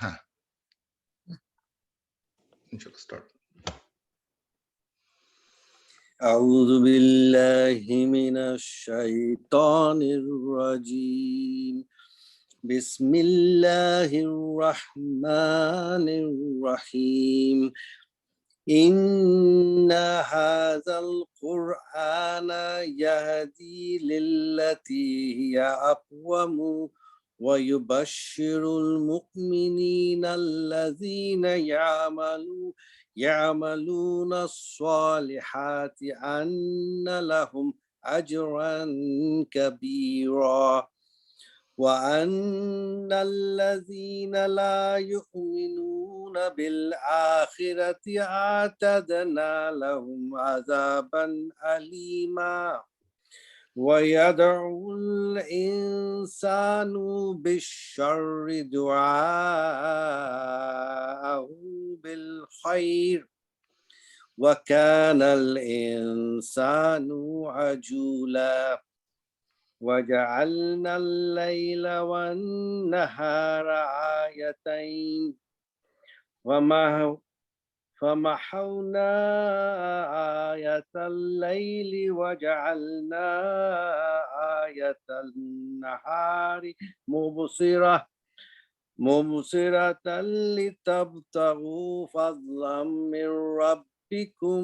হ্যাঁ, ইনশাআল্লাহ স্টার্ট। أعوذ بالله من الشيطان الرجيم بسم الله الرحمن الرحيم إن هذا القرآن يهدي للتي هي أقوم ويبشر المؤمنين الذين يعملون الصالحات أن لهم أجرا كبيرا وأن الذين لا يؤمنون بالآخرة أعتدنا لهم عذابا أليما ويدعو الإنسان بالشر دعاءه بالخير وكان الإنسان عجولا وجعلنا الليل والنهار آيتين فمحونا آية الليل وجعلنا آية النهار مبصرة لتبتغوا فضلا من ربكم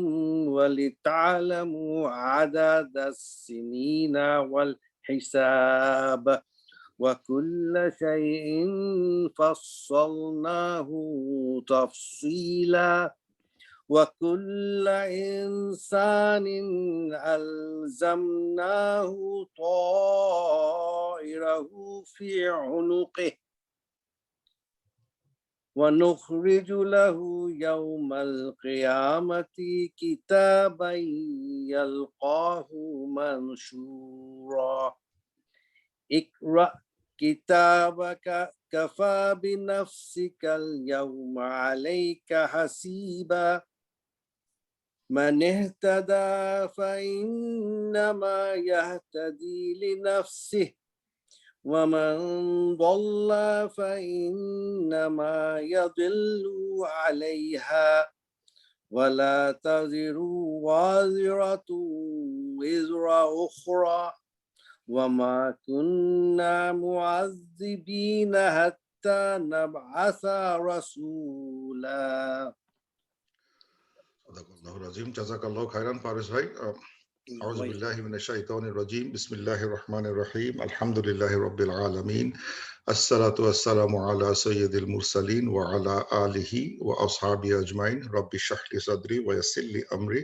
ولتعلموا عدد السنين والحساب وكل شيء فصلناه تفصيلا وكل إنسان ألزمناه طائره في عنقه ونخرج له يوم القيامة كتابا يلقاه منشورا اقرأ كتابك كفى بنفسك اليوم عليك حسيبا من اهتدى فإنما يهتدي لنفسه ومن ضل فإنما يضل عليها ولا تزر وازرة وزر أخرى وما كنا معذبين حتى نبعث رسولا. সাদাকাল্লাহুল আযীম। জাযাকাল্লাহু খাইরান পারিস ভাই। আউযু বিল্লাহি মিনাশ শাইতানির রাজীম। বিসমিল্লাহির রহমানির রহিম। আলহামদুলিল্লাহি রাব্বিল আলামিন। আসসালাতু ওয়াসসালামু আলা সাইয়্যিদিল মুরসালিন ওয়া আলা আলিহি ওয়া আসহাবিহি আজমাইন। রাব্বি ইশরাহ লি সাদরি ওয়া ইয়াসসির লি আমরি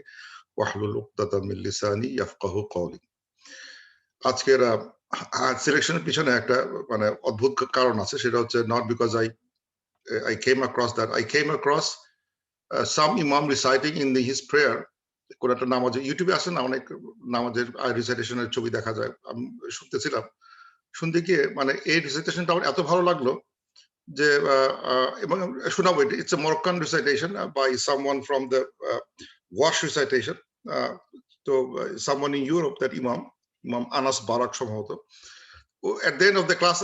ওয়াহলুল উকদাতাম মিন লিসানি ইয়াফকাহু কওলি। আজকের সিলেকশনের পিছনে একটা মানে অদ্ভুত কারণ আছে, সেটা হচ্ছে not because I came across that. I came across some imam reciting in his prayer. কোন একটা নামাজে ইউটিউবে আসে না, অনেক নামাজের রিসাইটেশনের ছবি দেখা যায়। আমি শুনতেছিলাম, শুনতে গিয়ে মানে এই রিসাইটেশনটা আমার এত ভালো লাগলো যে এবং শোনাবো। It's a Moroccan recitation by someone from the Warsh recitation. তো someone in Europe, that imam Anas Barak সম্ভবত। At the end of the class,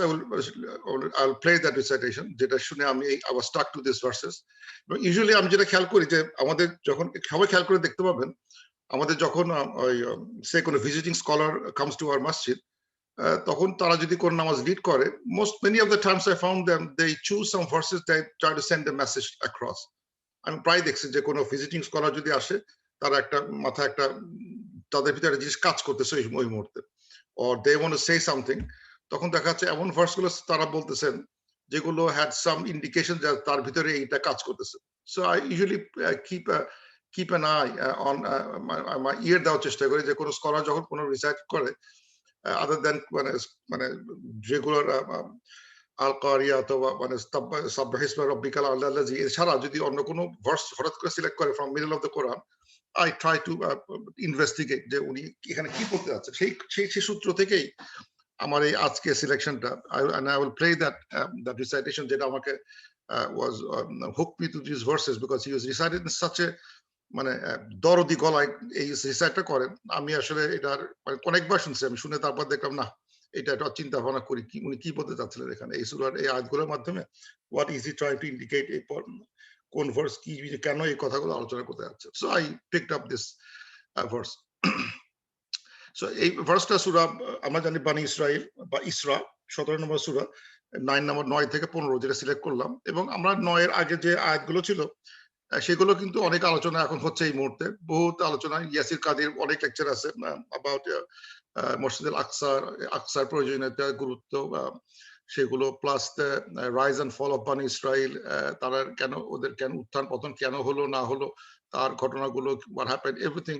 I'll play that recitation. যেটা শুনে আমি I was stuck to these verses. Usually আমি যেটা খেয়াল করি যে আমাদের যখন সবাই খেয়াল করে দেখতে পাবেন, আমাদের যখন সে কোনো visiting scholar comes to our মসজিদ, তখন তারা যদি কোন নামাজ লিড করে, many of the times I found them they choose some verses that try to send a message across. আমি প্রায় দেখছি যে কোনো ভিজিটিং স্কলার যদি আসে, তারা একটা মাথায় একটা তাদের ভিতরে জিনিস কাজ করতেছে ওই মুহূর্তে, or they want to say something, তখন দেখা যাচ্ছে এমন ভার্সগুলো তারা বলতেছেন যেগুলো হ্যাড সাম ইন্ডিকেশন যে তার ভিতরে এইটা কাজ করতেছে। So I usually keep an eye on my ear দেওয়ার চেষ্টা করি যে কোনো স্কলার যখন কোনো রিসার্চ করে, আদার দেন মানে রেগুলার আল কারিয়া অথবা মানে সাব্বাহ ইসমা রাব্বিকাল আ'লাল্লাযী, এছাড়া যদি অন্য কোনো ভার্স হঠাৎ করে সিলেক্ট করে from middle of the Quran, I try to investigate যে উনি এখানে কি করতে যাচ্ছে। সেই সূত্র থেকেই আমার এই আজকে সিলেকশনটা, and I will play that recitation যেটা আমাকে was hooked me to these verses because he was recited in such a মানে দরদি গলায় এই রিসাইটটা করেন। আমি আসলে এটার মানে অনেকবার শুনছি, আমি শুনে তারপর দেখলাম না, এটা একটা চিন্তা ভাবনা করি কি উনি কি বলতে চাচ্ছিলেন এখানে এই সূরার এই আয়াতগুলোর মাধ্যমে, what is he trying to indicate, এই কোন ভার্স কি কেন এই কথাগুলো আলোচনা করতে যাচ্ছে। So I picked up this verse. সো এই ভার্সটা সূরা আমরা জানি বানি ইসরাইল বা ইসরা 17 নম্বর সূরা 9 থেকে 15 যেটা সিলেক্ট করলাম, এবং আমরা 9 এর আগে যে আয়াতগুলো ছিল সেগুলো কিন্তু অনেক আলোচনা এখন হচ্ছে এই মুহূর্তে, বহুত আলোচনা। ইয়াসির কাদির অনেক লেকচার আছে অ্যাবাউট মসজিদ আল আকসার প্রয়োজনীয়তা, গুরুত্ব, সেগুলো plus rise and fall of Bani Israel, তারা কেন ওদের কেন উত্থান পতন কেন হলো না হলো, তার ঘটনাগুলো হোয়াট হ্যাপেন্ড এভরিথিং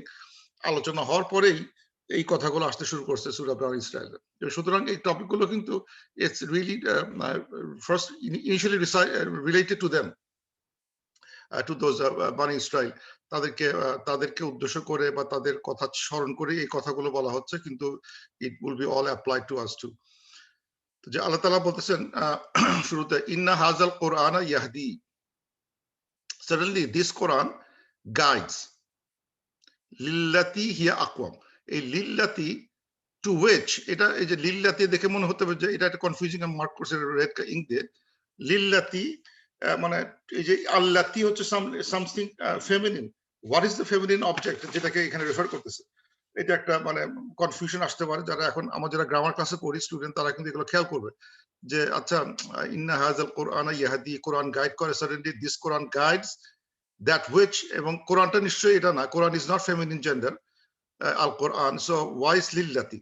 আলোচনা হওয়ার পরেই এই কথাগুলো আসতে শুরু করছে সূরা বানি ইসরাইল। সুতরাং এই টপিকগুলো কিন্তু it's really first initially related to them, to those বানি ইসরাইল, তাদেরকে উদ্দেশ্য করে বা তাদের কথা স্মরণ করে এই কথাগুলো বলা হচ্ছে, কিন্তু it will be all applied to us to. যে আল্লাহ তাআলা বলতেছেন শুরুতে, ইন্না হাযাল কুরআনা ইয়াহদি, সাডেনলি দিস কোরআন গাইডস লিল্লাতি হিয়া আকওয়াম। এই লিল্লাতি টু উইচ, এটা এই যে লিল্লাতি দেখে মনে হতে পারে যে এটা একটা কনফিউজিং, আমি মার্ক করছি রেড ইঙ্ক দিয়ে। লিল্লাতি মানে এই যে আল্লাতি হচ্ছে something feminine, what is the feminine object যেটাকে এখানে রেফার করতেছে, এটা একটা মানে কনফিউশন আসতে পারে। যারা এখন আমার যারা গ্রামার ক্লাসে পড়ি স্টুডেন্ট, তারা কিন্তু এগুলো খেয়াল করবে যে আচ্ছা ইন্না হাযাল কুরআনা ইয়াহদি, কোরআন গাইড করে, suddenly this Quran guides that which, এবং কোরআনটা নিশ্চয়ই এটা না, Quran is not feminine gender আল কোরআন, সো ওয়াইস লিল্লাতি।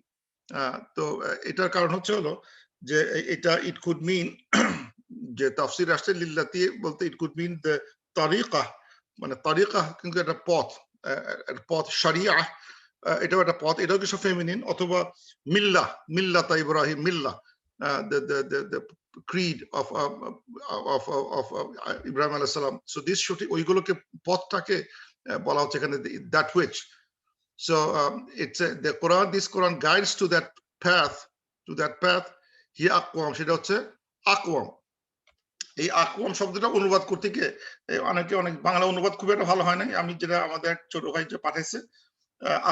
তো এটার কারণ হচ্ছে হলো যে এটা ইট কুড মিন যে তাফসীর আসছে লিল্লাতি বলতে ইট কুড মিন দ্য তারিকা, মানে তারিকা কিন্তু একটা পথ শরিয়া, এটাও একটা পথ, এটাও কিছু ফেমিনিন, অথবা মিল্লাহ, মিল্লাতা Ibrahim, মিল্লাহ the creed of Ibrahim আলাইহিস সালাম। সো দিস সঠিক ওইগুলোকে পথটাকে বলা হচ্ছে এখানে that which. So it's the Quran, this Quran guides to that path, হি আকওয়াম, সেটা হচ্ছে আকওয়াম। এই আকওয়াম শব্দটা অনুবাদ করতে গিয়ে অনেক বাংলা অনুবাদ খুব একটা ভালো হয় নাই। আমি যেটা আমাদের ছোট ভাই যে পাঠাইছে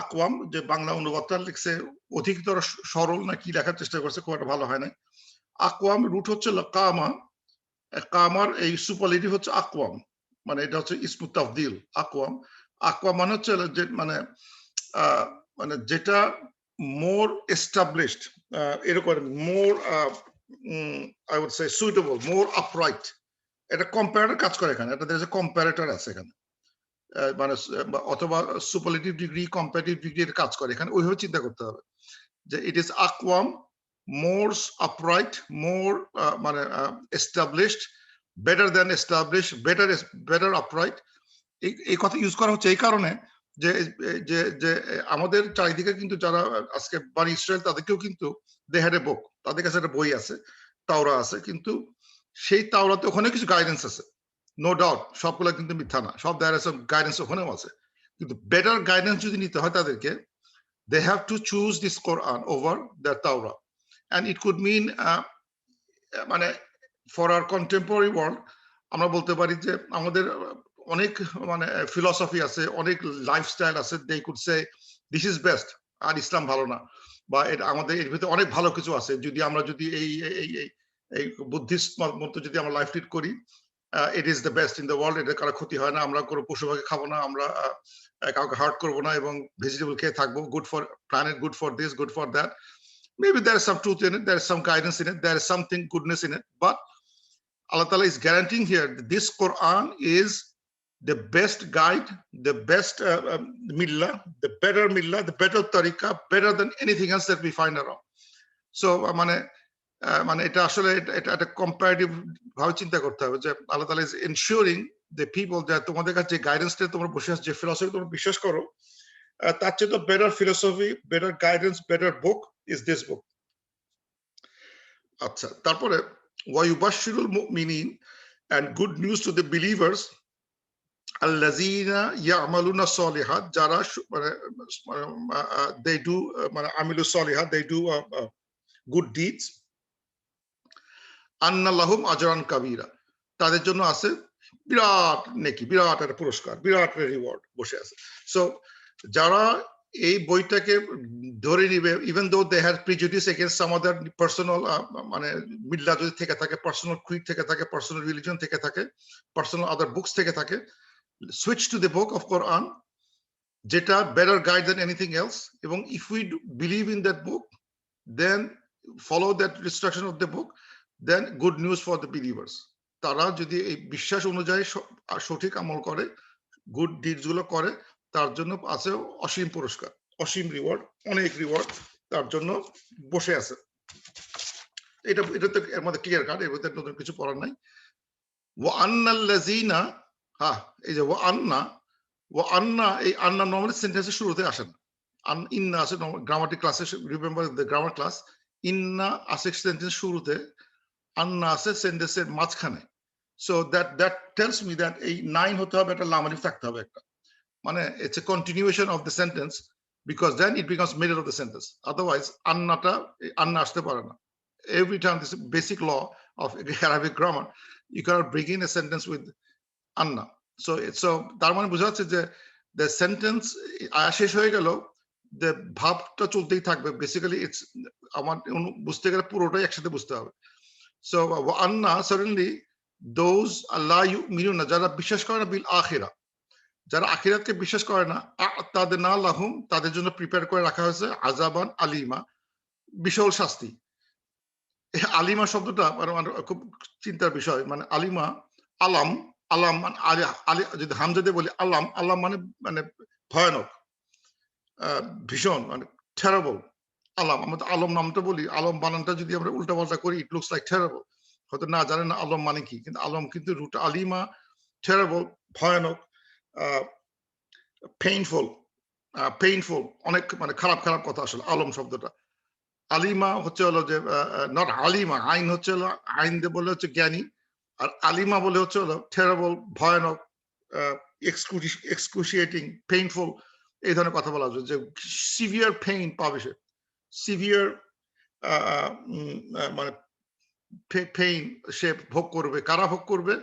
আকওয়াম, যে বাংলা অনুবাদটা লিখছে অধিকতর সরল না কি লেখার চেষ্টা করছে, খুব একটা ভালো হয় নাই। আকওয়াম রুট হচ্ছে কামা, কামার এই সুপারলেটিভ হচ্ছে আকওয়াম, মানে এটা হচ্ছে ইসমু তাফদিল। আকওয়াম, আকওয়াম মানে হচ্ছে যে মানে যেটা মোর এস্টাবলিশড, এরকম more I would say suitable, more upright, এটা কম্পারেটর কাজ করে এখানে, এটা দেশে কম্পারেটর আছে এখানে, মানে অথবা সুপারলেটিভ ডিগ্রি, কম্পারেটিভ ডিগ্রি এর কাজ করে এখানে, ওইভাবে চিন্তা করতে হবে যে ইট ইজ আকওয়াম, মোর আপরাইট, মোর মানে established, better than established, better upright. এই কথা ইউজ করা হচ্ছে এই কারণে যে যে যে আমাদের চারিদিকে কিন্তু যারা আজকে বানি ইসরায়েল, তাদেরকেও কিন্তু দে হ্যাড এ বুক, তাদের কাছে একটা বই আছে, তাওরা আছে, কিন্তু সেই তাওরাতে ওখানে কিছু গাইডেন্স আছে, নো ডাউট, সবগুলো কিন্তু মিথ্যা না, সব গাইডেন্স ওখানেও আছে, কিন্তু বেটার গাইডেন্স যদি নিতে হয় তাদেরকে, they have to choose this Quran over the Torah, and it could mean মানে for our contemporary world আমরা বলতে পারি যে আমাদের অনেক মানে ফিলসফি আছে, অনেক লাইফস্টাইল আছে, they could say this is best, আর ইসলাম ভালো না, বা এটা আমাদের এর ভিতরে অনেক ভালো কিছু আছে, যদি আমরা যদি এই বুদ্ধিস্ট মত যদি আমরা লাইফ লিড করি, it is the best in the world, এটা কারো ক্ষতি হয় না, আমরা কোনো পশু পাখি খাবো না, আমরা কাউকে হার্ট করবো না, এবং ভেজিটেবল খেয়ে থাকবো, good for planet, good for this, good for that. Maybe there is some truth in it, there is some guidance in it, there is something goodness in it, but Allah Ta'ala is guaranteeing here that this Quran is the best guide, the best millah, the better tariqa, better than anything else that we find around. So মানে এটা আসলে এটা একটা comparative ভাবে চিন্তা করতে হবে যে আল্লাহ তাআলা is ensuring the people that তোমাদের কাছে যে গাইডেন্সটা তোমরা বসে আছে, যে ফিলসফি তোমরা বিশ্বাস করো, তার চেয়ে তো better philosophy, better guidance, better book is this book. আচ্ছা, তারপরে ওয়ায়ুবাশশিরুল মুমিনিন, and good news to the believers, আল্লাযীনা ইয়ামালুনা সলিহাত, যারা মানে they do মানে আমিলুস সলিহাত, they do good deeds, আন্না লাহুম আজরান কাবীরা, তাদের জন্য আছে বিরাট নেকি, বিরাট একটা পুরস্কার, বিরাট রিওয়ার্ড বসে আছে। সো যারা এই বইটাকে ধরে নিবে, even though they had prejudice against some other personal, মানে মিল্লা যদি থেকে থাকে, পার্সোনাল ক্রিড থেকে থাকে, পার্সোনাল রিলিজন থেকে থাকে, পার্সোনাল আদার বুকস থেকে থাকে, switch to the book of Quran, যেটা better guide than anything else. এবং if we believe in that book, then follow that instruction of the book, then good news for the believers. তারা যদি এই বিশ্বাস অনুযায়ী সঠিক আমল করে, গুড ডিডস গুলো করে, তার জন্য আছে অসীম পুরস্কার, অসীম রিওয়ার্ড, অনেক রিওয়ার্ড তার জন্য বসে আছে। এটা তো এর মধ্যে ক্লিয়ার কাট, এর মধ্যে নতুন কিছু পড়ার নাই। ওয়া আন্নাল্লাযিনা, হ্যাঁ এই যে ওয়া আন্না, এই আন্না নরমালি সেন্টেন্সের শুরুতে আসে না। ইন্না আছে গ্রামাটিক ক্লাসে, রিমেম্বার দ্য গ্রামার ক্লাস, ইন্না আছে সেন্টেন্স শুরুতে, আন্না আছে সেন্টেন্সের মাঝখানে। So that tales me that এই নাইন হতে হবে, একটা লামারিফ থাকতে হবে একটা, মানে it's a continuation of the sentence, because then it becomes middle of the sentence. Otherwise anna আসতে পারে না। Every time, this basic law of Arabic grammar, you cannot begin a sentence with anna. So তার মানে বোঝা যাচ্ছে যে the sentence শেষ হয়ে গেল, the ভাবটা চলতেই থাকবে। বেসিক্যালি ইটস, আমার বুঝতে গেলে পুরোটাই একসাথে বুঝতে হবে। So anna, certainly those Allah yu'minuna, যারা বিশ্বাস করে না বিল আখিরা, যারা আখিরাতকে বিশ্বাস করে না, আ'তাদনা লাহুম, তাদের জন্য প্রিপেয়ার করে রাখা হয়েছে আযাবান আলিমা, বিশাল শাস্তি। আলিমা শব্দটা মানে খুব চিন্তার বিষয়। মানে আলিমা, আলাম, আলাম মানে আলী, যদি হামজা দিয়ে বলি আলাম, আলাম মানে মানে ভয়ানক, ভীষণ, মানে টেরাবল। আলাম, আমরা আলম নামটা বলি, আলম বানানটা যদি আমরা উল্টা পাল্টা করি, ইট লুকস লাইক টেরাবল। হয়তো না জানেন না আলম মানে কি, কিন্তু আলম কিন্তু রুট আলিমা, টেরাবল, ভয়ানক, পেইনফুল, পেইনফুল, অনেক মানে খারাপ খারাপ কথা আসলে আলম শব্দটা। আলিমা হচ্ছে হলো যে নট আলিমা, আইন হচ্ছে হলো, আইন দিয়ে বলে হচ্ছে জ্ঞানী, আর আলিমা বলে হচ্ছে হলো টেরাবল, ভয়ানক, এক্সক্রুশিয়েটিং, পেইনফুল, এই ধরনের কথা বলা হচ্ছে, যে সিভিয়ার পেইন পাবে সে, সিভিয়ার মানে পেইন সে ভোগ করবে। কারা ভোগ করবে?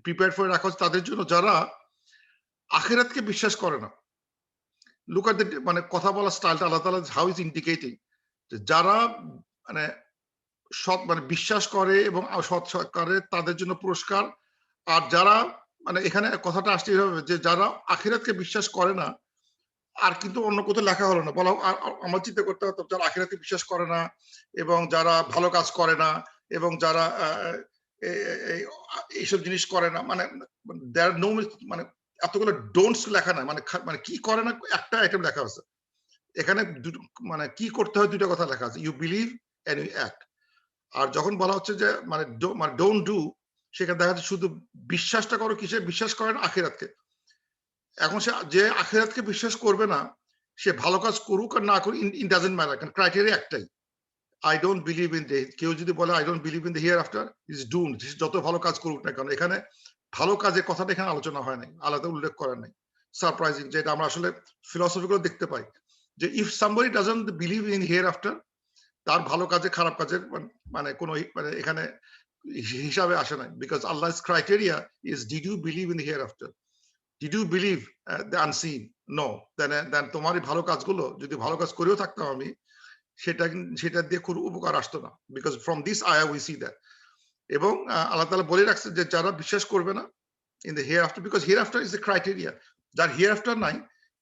প্রিপেয়ার করে রাখা হচ্ছে তাদের জন্য যারা আখিরাতকে বিশ্বাস করে না। লুক এট দ্য, মানে কথা বলার স্টাইলটা আল্লাহ তাআলা হাউ ইজ ইন্ডিকেটিং, যারা মানে সৎ, মানে বিশ্বাস করে এবং সৎ করে, তাদের জন্য পুরস্কার। আর যারা, মানে এখানে কথাটা আসতে হবে যে যারা আখিরাতকে বিশ্বাস করে না, আর কিন্তু অন্য কোথাও লেখা হলো না, বলা আমার চিন্তা করতে হতো যারা আখিরাতকে বিশ্বাস করে না এবং যারা ভালো কাজ করে না এবং যারা এইসব জিনিস করে না, মানে দেয়ার নো, মানে এতগুলো ডোন্টস লেখা না, মানে মানে কি করে না একটা আইটেম লেখা আছে এখানে, মানে কি করতে হয় দুটো কথা লেখা আছে, you believe and you act. আর যখন বলা হচ্ছে যে মানে ডোন্ট ডু, সেখানে দেখা যাচ্ছে শুধু বিশ্বাসটা করো, কিসে বিশ্বাস করেন? আখিরাতকে। এখন সে যে আখিরাতকে বিশ্বাস করবে না, সে ভালো কাজ করুক আর না করুক, ইট ডাজন্ট ম্যাটার, কারণ ক্রাইটেরিয়া একটাই, I don't believe in the, কেউ যদি বলে I don't believe in the here after, is doomed. যত ভালো কাজ করুক না কেন, এখানে ভালো কাজের কথাটা এখানে আলোচনা হয় নাই, আলাদা উল্লেখ করেন নাই। সারপ্রাইজিং, যেটা আমরা আসলে ফিলসফিক্যাল দেখতে পাই, যে if somebody doesn't believe in here after, তার ভালো কাজে খারাপ কাজের মানে কোনো মানে এখানে হিসাবে আসে না। Because Allah's criteria is, did you believe in the hereafter, did you believe the unseen? No. then তোমার এই ভালো কাজগুলো, যদি ভালো কাজ করেও থাকতাম আমি, সেটা দিয়ে কোনো উপকার আসতো না। বিকজ ফ্রম দিস আয়া উই সি দ্যাট। এবং আল্লাহ তাআলা বলে রাখছে যে যারা বিশ্বাস করবে না in the here after, because here after is the criteria. যার হিয়ার আফটার নাই,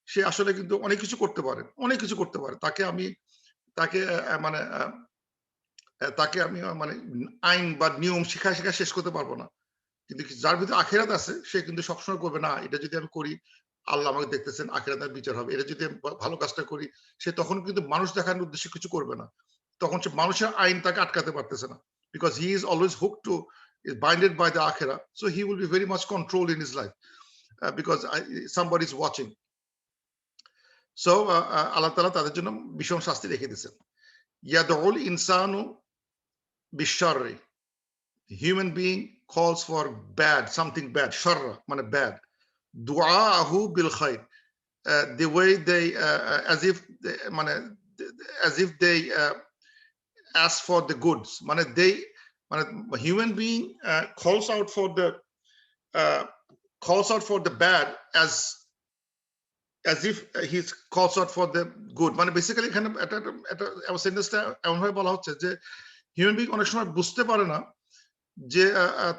সে আসলে কিন্তু অনেক কিছু করতে পারে, অনেক কিছু করতে পারে। তাকে মানে তাকে আমি মানে আইন বা নিয়ম শিখা শেষ করতে পারবো না। কিন্তু যার ভিতরে আখিরাত আছে, সে কিন্তু সবসময় করবে, না এটা যদি আমি করি আল্লাহ আমাকে দেখতেছেন, আখিরাতের বিচার হবে। এটা যদি আমি ভালো কাজটা করি, সে তখন কিন্তু মানুষ দেখানোর উদ্দেশ্যে কিছু করবে না। তখন সে মানুষের আইন তাকে আটকাতে পারতেছে না, because he is always hook to, is binded by the akhirah, so he will be very much controlled in his life, because somebody is watching. So আল্লাহ তাআলা তাদের জন্য ভীষণ শাস্তি রেখে দিয়েছেন। ইয়াদউল ইনসানু বিশাররি, human being calls for bad, something bad, sharra মানে bad, du'aahu bil khair, the way they as if they ask for the goods, মানে they, মানে human being calls out for the bad as, as if he calls out for the good, মানে basically এখানে একটা সেন্টেন্সটা এমনভাবে বলা হচ্ছে যে হিউম্যান বিং অনেক সময় বুঝতে পারে না যে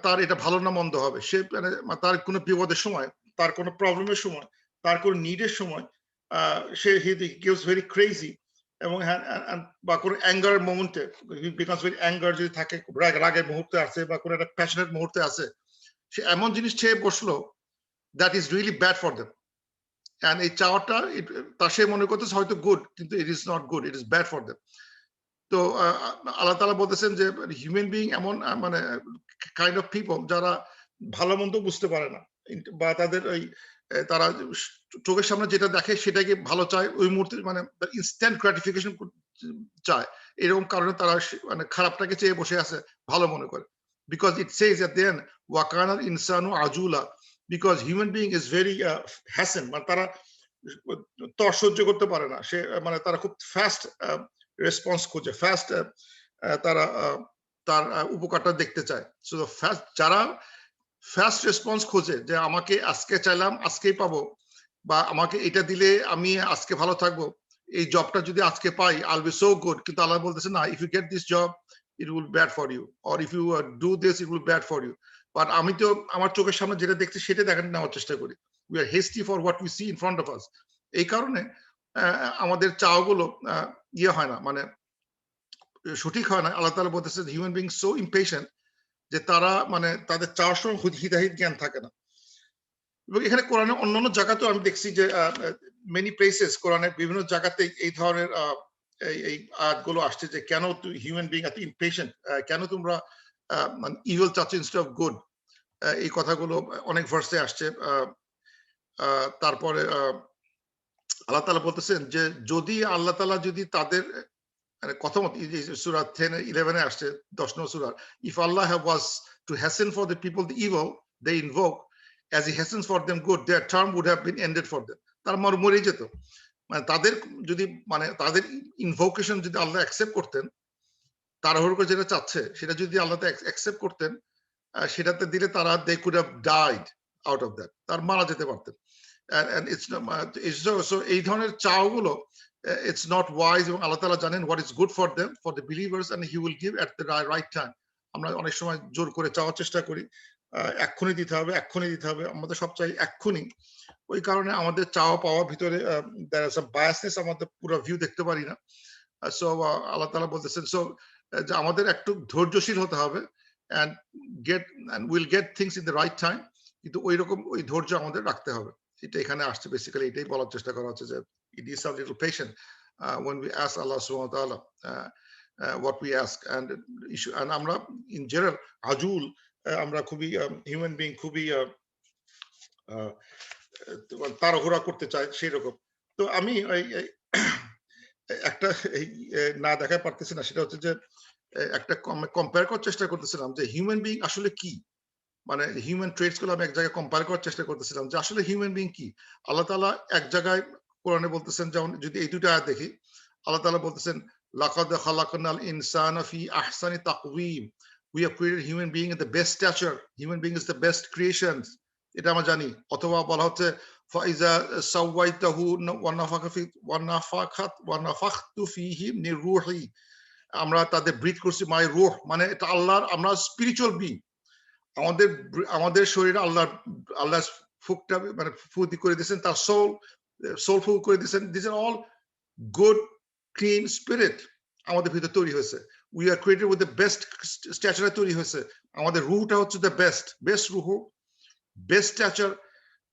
তার এটা ভালো না মন্দ হবে। সে মানে তার কোনো বিপদের সময়, তার কোনো প্রবলেমের সময়, তার কোনো নিডের সময় সে হি গেটস ভেরি ক্রেজি, এবং বা কোনো অ্যাঙ্গার মোমেন্টে বিকজ ভেরি অ্যাঙ্গার যদি থাকে, রাগের মুহূর্তে আছে বা কোনো একটা প্যাশনেট মুহূর্তে আছে, সে এমন জিনিস চেয়ে বসলো that is really bad for them. And এই চাওয়াটা তা সে মনে করতেছে হয়তো গুড, কিন্তু it is not good, it is bad for them. তো আল্লাহ তাআলা বলতেছেন যে হিউম্যান বিং এমন মানে কাইন্ড অফ পিপল যারা ভালো মন্দ বুঝতে পারে না, বা তাদের ওই তারা চোখের সামনে যেটা দেখে সেটাকে ভালো চায় ওই মুহূর্তে, মানে ইনস্ট্যান্ট গ্র্যাটিফিকেশন চায়। এরকম কারণে তারা মানে খারাপটাকে চেয়ে বসে আছে ভালো মনে করে। Because it says at the end ওয়াকানাল ইনসানু আজুলা, because human being is very হ্যাসেন, মানে তারা তর সহ্য করতে পারে না। সে মানে তারা খুব ফাস্ট রেসপন্স খোঁজে, ফাস্ট তারা তার উপকারটা দেখতে চায়। সো ফাস্ট যারা ফাস্ট রেসপন্স খোঁজে যে আমাকে আজকে চাইলাম আজকেই পাবো, বা আমাকে এটা দিলে আমি আজকে ভালো থাকবো, এই জবটা যদি আজকে পাই আইল বি সো গুড, কিন্তু আল্লাহ বলতেছে না, if you get this job it will bad for you, or if you do this it will bad for you. But আমি তো আমার চোখের সামনে যেটা দেখছি সেটা নেওয়ার চেষ্টা করি। We are hasty for what we see in front of us. এই কারণে আমাদের চাওয়াগুলো ইয়ে হয় না, মানে সঠিক হয় না। আল্লাহ তাআলা বলতেছে হিউম্যান বিং সো ইমপেশেন্ট যে তারা মানে তাদের চাওয়ার সময় হিতাহিত জ্ঞান থাকে না। এবং এখানে কোরআনের অন্যান্য জায়গাতেও আমি দেখছি যে মেনি প্লেসেস কোরআনের বিভিন্ন জায়গাতে এই ধরনের এই আয়াতগুলো আসছে যে কেন হিউম্যান বিং এত ইমপেশেন্ট, কেন তোমরা মানে ইভিল চাচ্ছ ইনস্টেড অফ গুড, এই কথাগুলো অনেক ভার্সে আসছে। তারপরে আল্লাহ তাআলা বলতেছেন যে যদি আল্লাহ তাআলা যদি তাদের মানে কথা মতো সূরা 10-11 আসছে 10 নম্বর সূরা, if Allah was to hasten for the people the evil they invoke as he hastens for them good, their term would have been ended for them, তার মরে যেত। মানে তাদের যদি মানে তাদের ইনভোকেশন যদি আল্লাহ অ্যাকসেপ্ট করতেন, তাড়াহুড়ো করে যেটা চাচ্ছে সেটা যদি আল্লাহ অ্যাকসেপ্ট করতেন, সেটাতে দিলে তারা they could have died out of that, তার মারা যেতে পারতেন। and it's so এই ধরনের চাওগুলো it's not wise, এবং আল্লাহ তাআলা জানেন what is good for them, for the believers, and he will give at the right time. আমরা অনেক সময় জোর করে চাওয়ার চেষ্টা করি, এক্ষুনি দিতে হবে, এক্ষুনি দিতে হবে, আমাদের সব চাই এক্ষুনি। ওই কারণে আমাদের চাওয়া পাওয়ার ভিতরে there is some biasness, আমাদের পুরো ভিউ দেখতে পারি না। সো আল্লাহ তাআলা বলতেছেন সো যে আমাদের একটু ধৈর্যশীল হতে হবে, and we'll get things in the right time, কিন্তু ওই রকম ওই ধৈর্য আমাদের রাখতে হবে। এটা এখানে আসছে বেসিক্যালি এটাই বলার চেষ্টা করা হচ্ছে যে it is a little patient when we ask Allah subhanahu wa ta'ala what we ask, and আমরা in general আজুল, আমরা খুবই হিউম্যান বিং খুবই তাড়াহুড়া করতে চাই সেই রকম। তো আমি একটা না দেখায় পারতেছি না, সেটা হচ্ছে যে একটা কম্পেয়ার করার চেষ্টা করতেছিলাম যে হিউম্যান বিং আসলে কি, মানে হিউম্যান ট্রেটস গুলো আমি এক জায়গায় কম্পেয়ার করার চেষ্টা করতেছিলাম যে আসলে হিউম্যান বিং কি। আল্লাহ তাআলা এক জায়গায় কোরআনে বলতেছেন, যেমন যদি এই দুটো আয়াত দেখি, আল্লাহ তাআলা বলতেছেন লাকাদ খালাকনাল ইনসানা ফি আহসানি তাকওয়িম, we have created human being in the best stature, human being is the best creation, এটা আমরা জানি। অথবা বলা হচ্ছে ফাইজা সাওয়াইতাহু ওয়া নাফাখতু ফীহি মির রূহি, আমরা তাদের ব্রিথ করছি মাই রূহ, মানে এটা আল্লাহর, আমরা স্পিরিচুয়াল বিং, আমাদের আমাদের শরীরে আল্লাহ ফুকটা মানে ফুদি করে দিয়েছেন, তার সোল ফুক করে দিয়েছেন। This are all good clean spirit আমাদের ভিতরে তৈরি হয়েছে। We are created with the best স্ট্যাচারে তৈরি হয়েছে। আমাদের রুহটা হচ্ছে দ্য বেস্ট রুহ, বেস্ট স্ট্যাচার।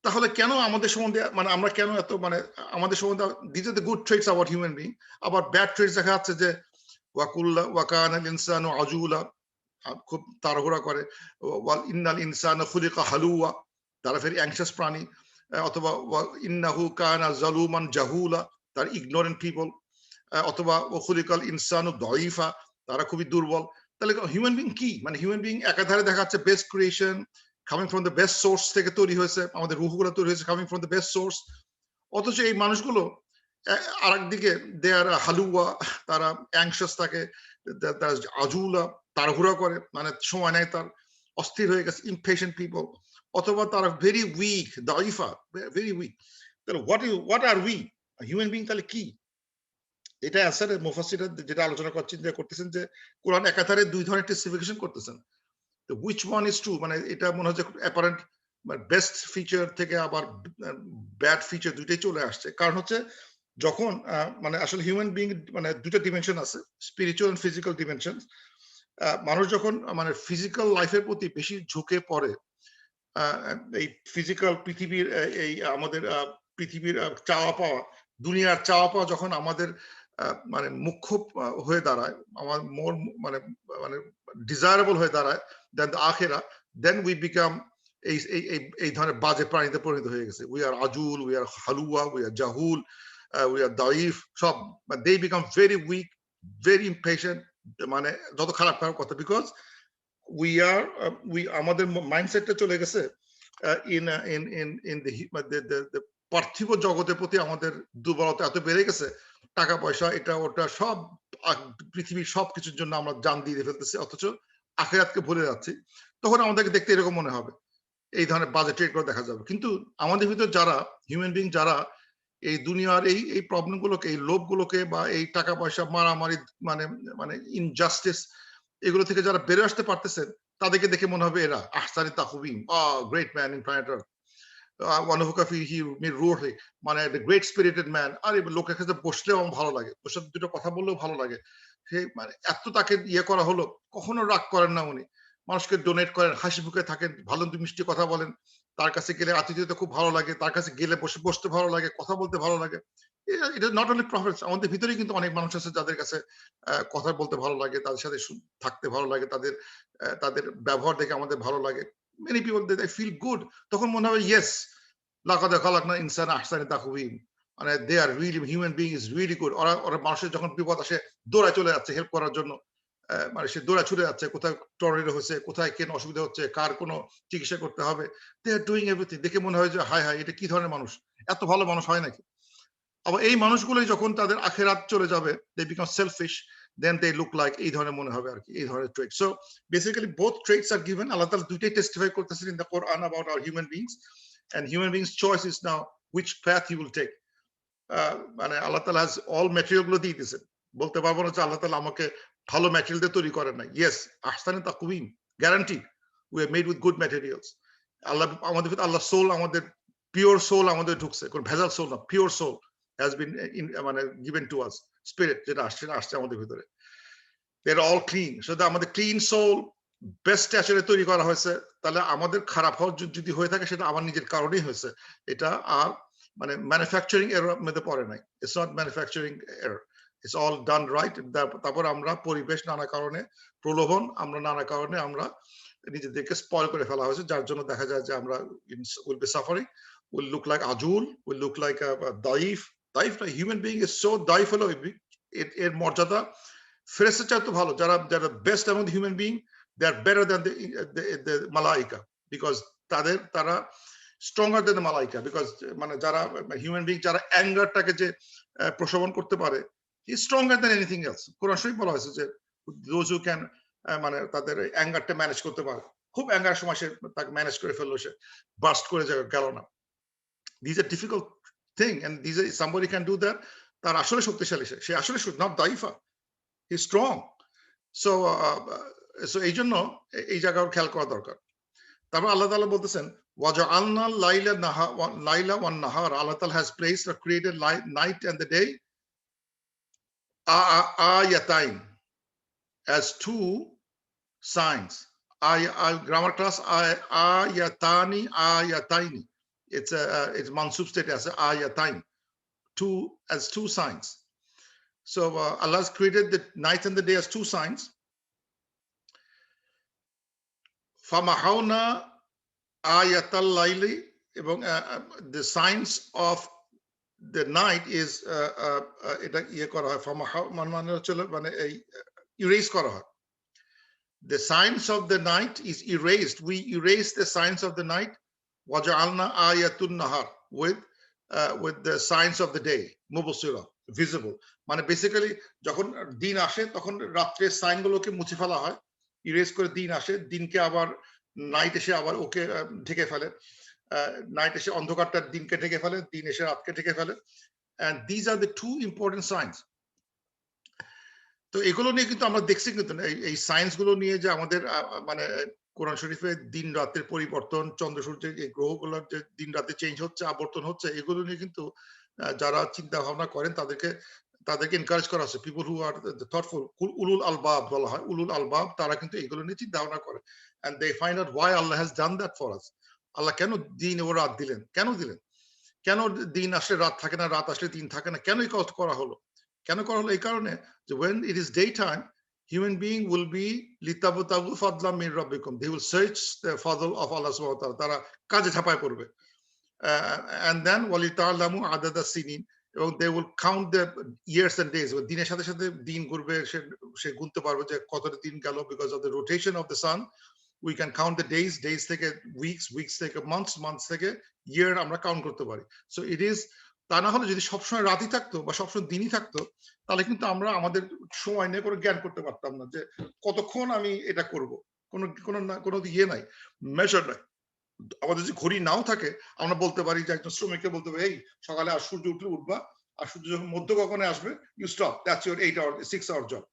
তাহলে কেন আমাদের সম্বন্ধে মানে আমরা কেন এত মানে আমাদের সম্বন্ধে this are the good traits about human being, আবার ব্যাড ট্রেটস দেখা যাচ্ছে যে ওয়াকানাল ইনসানু আজুলা, খুব তাড়াহুড়া করে, ওয়াল ইন্নাল ইনসানা খুলিকা হালুয়া, তারা ভেরি অ্যাংশাস প্রাণী, অথবা ইন্নাহু কানা জালুমান জাহুলা, তারা ইগনোরেন্ট পিপল, অথবা খুলিকাল ইনসানু দাঈফা, তারা খুবই দুর্বল। তাহলে হিউম্যান বিং কি, মানে হিউম্যান বিং একাধারে দেখা যাচ্ছে best creation, coming from the best source থেকে তৈরি হয়েছে, আমাদের রুহগুলো তৈরি হয়েছে coming from the best source. অথচ এই মানুষগুলো আরেকদিকে দে আর হালুয়া, তারা অ্যাংশাস থাকে, তারা আজুলা, তাড়াহুড়া করে, মানে সময় নেয় তার, অস্থির হয়ে গেছে, ইমপেশেন্ট পিপল। অথবা তারা ভেরি উইক, দাইফা, ভেরি উইক। তাহলে what are we? Human being তাহলে কি? এটা অ্যান্সারে মুফাসসিররা যেটা আলোচনা করতেছেন যে কোরআন একাধারে দুই ধরনের টেস্টিফিকেশন করতেছেন। তো which one is true, মানে এটা মনে হচ্ছে অ্যাপারেন্ট বেস্ট ফিচার থেকে আবার ব্যাড ফিচার দুইটাই চলে আসছে। কারণ হচ্ছে যখন মানে আসলে হিউম্যান বিং মানে দুটো ডিমেনশন আছে, স্পিরিচুয়াল এন্ড ফিজিক্যাল ডিমেনশন। মানুষ যখন মানে ফিজিক্যাল লাইফের প্রতি বেশি ঝুঁকে পড়ে, এই ফিজিক্যাল পৃথিবীর এই আমাদের পৃথিবীর চাওয়া পাওয়া, দুনিয়ার চাওয়া পাওয়া যখন আমাদের মানে মুখ্য হয়ে দাঁড়ায়, আমার মোর মানে মানে ডিজায়ারেবল হয়ে দাঁড়ায় দেন দ্য আখিরা, দেন উই বিকাম এই ধরনের বাজে প্রাণীতে পরিণত হয়ে গেছে। উই আর আজুল, উই আর হালুয়া, উই আর জাহুল, উই আর দাইফ, সব they become very weak, very impatient, মানে যত খারাপ খারাপ কথা, বিকজ we আমাদের মাইন্ডসেটটা চলে গেছে in the পার্থিব জগতের প্রতি আমাদের দুর্বলতা এত বেড়ে গেছে, টাকা পয়সা এটা ওটা সব পৃথিবীর সব কিছুর জন্য আমরা জান দিয়ে ফেলতেছি, অথচ আখিরাতকে ভুলে যাচ্ছি। তখন আমাদেরকে দেখতে এরকম মনে হবে, এই ধরনের বাজে ট্রেড করে দেখা যাবে। কিন্তু আমাদের ভিতর যারা হিউম্যান বিং, যারা এই দুনিয়ার এই প্রবলেমগুলোকে, এই লোভগুলোকে বা এই টাকা পয়সা মারামারি মানে মানে ইনজাস্টিস, এগুলো থেকে যারা বেরো আসতে পারতেছেন, তাদেরকে দেখে মনে হবে এরা আহসানি তাকওয়িম, গ্রেট ম্যান ইন প্ল্যানেট আর্থ, ওয়ানহুকা ফিহি মির রূহি, মানে দ্য গ্রেট স্পিরিটেড ম্যান। আরে লোকের কাছে বসলেও আমার ভালো লাগে, ওর সাথে দুটো কথা বললেও ভালো লাগে। সে মানে এত তাকে ইয়ে করা হলো, কখনো রাগ করেন না উনি, মানুষকে ডোনেট করেন, হাসি মুখে থাকেন, ভালো মিষ্টি কথা বলেন, তার কাছে গেলে আতিথ্যতা খুব ভালো লাগে, তার কাছে গেলে বসতে ভালো লাগে, কথা বলতে ভালো লাগে। এটা নট অনলি প্রফিটস, আমাদের ভিতরেই কিন্তু অনেক মানুষ আছে যাদের কাছে কথা বলতে ভালো লাগে, তাদের সাথে থাকতে ভালো লাগে, তাদের তাদের ব্যবহার দেখে আমাদের ভালো লাগে। Many people they feel good, তখন মনে হবে ইয়েস লাকাদ খালাকনা ইনসানা আহসানি তাকওয়িম, মানে they are really human being is really good. ওরা মানুষের যখন বিপদ আসে দৌড়ায় চলে যাচ্ছে হেল্প করার জন্য, মানে সে দৌড়া ছুটে যাচ্ছে, কোথায় টর্নেডো হচ্ছে, কোথায় কেন অসুবিধা হচ্ছে, কার কোনো চিকিৎসা করতে হবে, দে আর ডুইং এভরিথিং। দেখে মনে হয় যে হায় হায়, এটা কি ধরনের মানুষ, এত ভালো মানুষ হয় নাকি? আবার এই মানুষগুলোই যখন তাদের আখিরাত চলে যাবে, they become selfish, then they look like, এই ধরনের মনে হবে আর কি, এই ধরনের trait. So basically both traits are given. আল্লাহ তাআলা দুইটাই টেস্টিফাই করতেছেন in the Quran about our human beings, and human beings choice is now which path he will take. মানে আল্লাহ তাআলা has all material গুলো দিয়ে দিয়েছেন, বলতে পারবো না যে আল্লাহ তাআলা আমাকে ভালো ম্যাটেরিয়াল দিয়ে তৈরি করেন নাই। ইয়েস, আহসানি তাকওয়িম, guarantee we are made with good materials. আল্লাহ আমাদের ভিতরে, আল্লাহ সোল, আমাদের পিওর সোল আমাদের ঢুকছে, কোন ভেজাল সোল না, পিওর সোল has been মানে given to us, স্পিরিট যেটা আসছে আমাদের ভিতরে, they're all clean, so আমাদের ক্লিন সোল বেস্ট আসলে তৈরি করা হয়েছে। তাহলে আমাদের খারাপ হওয়ার যদি হয়ে থাকে, সেটা আমার নিজের কারণেই হয়েছে, এটা আর মানে ম্যানুফ্যাকচারিং এরর মধ্যে পড়ে নাই। It's not manufacturing error, it's all done right. তারপর আমরা পরিবেশ, নানা কারণে প্রলোভন, আমরা নানা কারণে আমরা নিজেদেরকে স্পয়েল করে ফেলা হয়েছে, যার জন্য দেখা যায় যে আমরা will be suffering, will look like আজুল, উইল লুক লাইক দাইফ। দাইফ না, হিউম্যান বিং ইজ সো দাইফ, হলো এর মর্যাদা ফেরেশতার চাইতে ভালো। যারা best among the human being, they are better than the malaika, because তারা stronger than the malaika, because মানে যারা হিউম্যান বিং, যারা অ্যাঙ্গারটাকে যে প্রশমন করতে পারে, is stronger than anything else. কোরআন শরীফ বলা হয়েছে যে those who can মানে তাদের অ্যাঙ্গারটা ম্যানেজ করতে পারে, খুব অ্যাঙ্গার সময় সে তাকে ম্যানেজ করে ফেললো, সে বাস্ট করে গেল না। These are difficult thing, and these are somebody can do that, তার আসলে শক্তিশালী, সে আসলে not দাইফা, he is strong. So so এই জন্য এই জায়গাও খেয়াল করা দরকার। তারপর আল্লাহ তাআলা বলতেছেন ওয়াজআলনা লাইলা ওয়ান নাহার, আল্লাহ তাআলা has placed or created night and the day ayatain, as two signs. Grammar class, ayataini, it's mansub state as ayatain, as two signs. So Allah has created the night and the day as two signs. Famahawna ayatal layli, এবং the signs of the night is এটা ইয়ে করা হয়, মানে হচ্ছে মানে এই erase করা হয়। The signs of the night is erased, we erase the signs of the night. Waja'alna ayatun nahar, with the signs of the day mubsira, visible. মানে বেসিক্যালি যখন দিন আসে, তখন রাত্রের সাইন গুলোকে মুছে ফেলা হয়, ইরেজ করে দিন আসে, দিনকে আবার নাইট এসে আবার ওকে ঢেকে ফেলে। নাইট এসে অন্ধকারটা দিনকে ঢেকে ফেলে, দিন এসে রাতকে ঢেকে ফেলে। And these are the two important signs. তো এগুলো নিয়ে কিন্তু আমরা দেখছি কিন্তু এই সায়েন্স গুলো নিয়ে যে আমাদের মানে কোরআন শরীফে দিন রাতের পরিবর্তন, চন্দ্র সূর্যের এই গ্রহগুলোর যে দিন রাতে চেঞ্জ হচ্ছে, আবর্তন হচ্ছে, এগুলো নিয়ে কিন্তু যারা চিন্তা ভাবনা করেন তাদেরকে এনকারেজ করা হচ্ছে। পিপল হু আর থটফুল, উলুল আলবাব বলা হয়, উলুল আলবাব, তারা কিন্তু এগুলো নিয়ে চিন্তা ভাবনা করে। And they find out why Allah has done that for us. আল্লাহ কেন দিন ও রাত দিলেন, কেন দিলেন, কেন দিন আসলে রাত থাকে না, রাত আসলে দিন থাকে না, কেন এই কাজ করা হলো, কেন করা হলো? এই কারণে যে when it is daytime, human being will be litabtagu fadlan min rabbikum, they will search the fadl of Allah subhanahu wa ta'ala, তারা কাজে ঝাঁপায় পড়বে। And then walita'lamu adada sinin, এবং they will count the years and days, দিনের সাথে সাথে দিন ঘুরবে, সে গুনতে পারবে যে কতটা দিন গেল, because of the rotation of the sun we can count the days থেকে weeks থেকে months থেকে year আমরা কাউন্ট করতে পারি। So it is, তা না হলে যদি সবসময় রাতই থাকতো বা সবসময় দিনই থাকতো, তাহলে কিন্তু আমরা আমাদের সময় নিয়ে কোনো জ্ঞান করতে পারতাম না যে কতক্ষণ আমি এটা করব, কোনো ইয়ে নাই, মেজার নাই। আমাদের যে ঘড়ি নাও থাকে, আমরা বলতে পারি যে একজন শ্রমিককে বলতে পারি, এই সকালে আর সূর্য উঠলে উঠবা, আর সূর্য যখন মধ্য গগনে আসবে you stop, that's your 6 hour জব।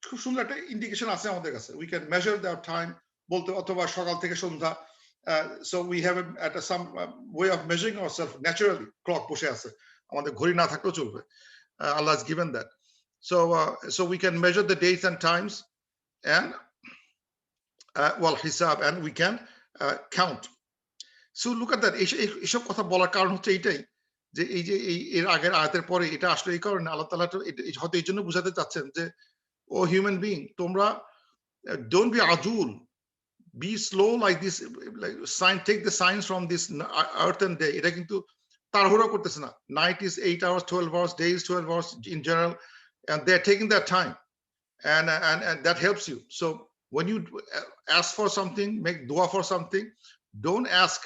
খুব সুন্দর একটা ইন্ডিকেশন আছে আমাদের কাছে, we can measure that time, বলতে, অথবা সকাল থেকে সন্ধ্যা। So we have some way of measuring ourselves naturally. Clock বসে আছে, আমাদের ঘড়ি না থাকলেও চলবে। Allah has given that. So we can measure the dates and times, and hisab, and we can count. So look at that. এইসব কথা বলার কারণ হচ্ছে এইটাই, যে এই যে এর আগের আয়াতের পরে এটা আসলে এই কারণে আল্লাহ তাআলা হয়তো এই জন্য বোঝাতে চাচ্ছেন যে, ও হিউম্যান বিং, তোমরা don't be ajul, be slow like this, like take the signs from this earth and day. এটা কিন্তু তাড়াহুড়ো করতেছে না। Night is 8 hours, 12 hours, day is 12 hours in general, and they're taking their time, and that helps you. So when you ask for something, make dua for something, don't ask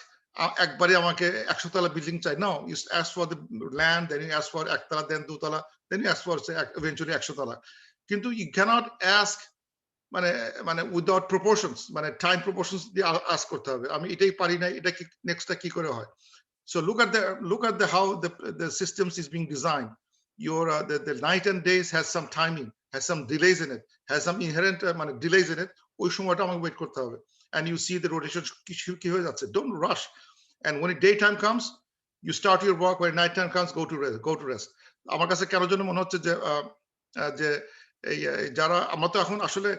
একবারে আমাকে 100 তলা building চাই। No, you ask for the land, then you ask for একতলা, then দুতলা, then you ask for eventually 100 তলা। কিন্তু you cannot ask মানে without proportions, মানে টাইম প্রপোর্শনস দিয়ে আস্ক করতে হবে। আমি এটাই পারি না, এটা কি নেক্সটটা কি করে হয়? So look at the how the systems is being designed. Your the night and days has some timing, has some delays in it, has some inherent delays in it. ওই সময়টা আমাকে ওয়েট করতে হবে। And you see the rotation কি হয়ে যাচ্ছে। Don't rush. And when daytime comes, you start your work. When night time comes, go to rest. আমার কাছে কেন যেন মনে হচ্ছে যে এই যারা আমরা তো এখন আসলে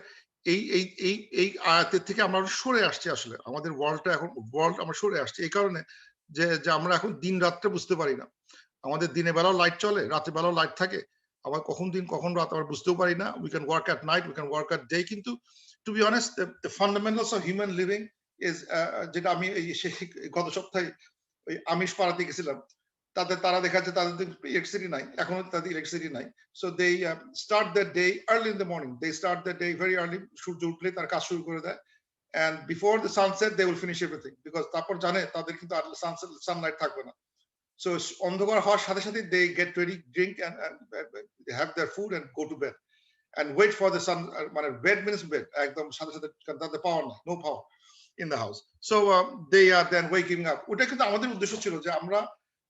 এই আয়াতের থেকে আমরা সরে আসছি, আসলে আমাদের ওয়ার্ল্ড আমরা সরে আসছি এই কারণে যে আমরা এখন দিন রাতটা বুঝতে পারি না। আমাদের দিনের বেলাও লাইট চলে, রাতের বেলাও লাইট থাকে, আবার কখন দিন কখন রাত আমরা বুঝতেও পারি না। We can work at night, we can work at day, কিন্তু to be honest the fundamentals of human living is, যেটা আমি গত সপ্তাহে ওই আমিষ পাড়াতে গেছিলাম, তারা দেখা যাচ্ছে তাদের ইলেকট্রিসিটি নাই, এখনো তাদের ইলেকট্রিসিটি নাই। So they start the day early in the morning, they start the day very early, সূর্য উঠলে তার কাজ শুরু করে দেয়, and before the sunset they will finish everything, because তারপর জানে তাদের কিন্তু আর সানলাইট থাকবে না। So অন্ধকার হওয়ার সাথে সাথে they get ready, drink, and they have their food and go to bed and wait for the sun. Bed means bed, একদম সাথে সাথে, তাদের পাওয়ার নাই, no power in the house. So they are then waking up. ওটা কিন্তু আমাদের উদ্দেশ্য ছিল যে আমরা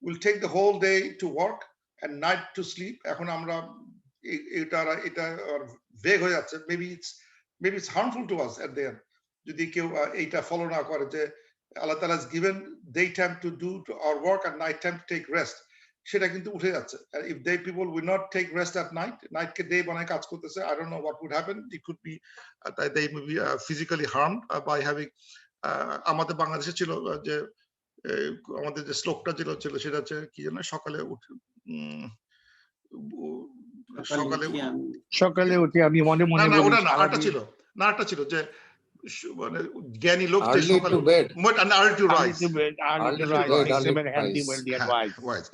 will take the whole day to work and night to sleep. এখন আমরা এটা ভেগ হয়ে যাচ্ছে। maybe it's harmful to us at the end যদি কেউ এইটা ফলো না করে, যে আল্লাহ তাআলা has given daytime to do our work and night time to take rest, সেটা কিন্তু উঠে যাচ্ছে। if people will not take rest at night K day বানায় কাজ করতেছে, I don't know what would happen. It could be they may be physically harmed by having আমাদের বাংলাদেশে ছিল যে আমাদের যে শ্লোকটা ছিল সেটা হচ্ছে কি জানো, সকালে উঠে আমি মনে মনে বলি, ওটা না, আরেকটা ছিল যে জ্ঞানী লোক যে সকালে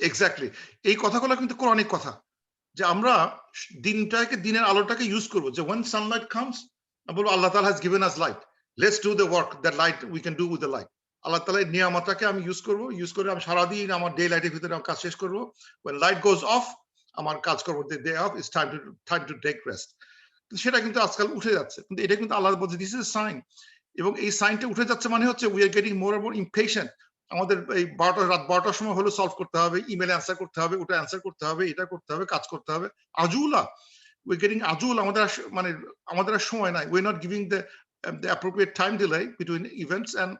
এক্স্যাক্টলি এই কথাগুলো কিন্তু কোরআনিক কথা, যে আমরা দিনের আলোটাকে ইউজ করবো, যে when sunlight comes বলবো আল্লাহ তাআলা has given us light, let's do the work that light we can do with the light. আল্লাহ তাআলা এই নিয়ামতটাকে আমি ইউজ করে আমি সারাদিন আমার ডে লাইটের ভিতরে আমার কাজ শেষ করবো। when light goes off আমার কাজ করবো, day off is time to take rest. সেটা কিন্তু আজকাল উঠে যাচ্ছে, কিন্তু এটা কিন্তু আল্লাহ বলছে দিস ইজ এ সাইন, এবং এই সাইনটা উঠে যাচ্ছে মানে হচ্ছে we are getting more and more impatient আমাদের এই রাত 12টার সময় হলো সলভ করতে হবে, ইমেল অ্যান্সার করতে হবে, ওটা অ্যান্সার করতে হবে, এটা করতে হবে, কাজ করতে হবে। আজুলা, we're getting ajul, আমাদের আর সময় নাই, we're not giving the appropriate time delay between events, and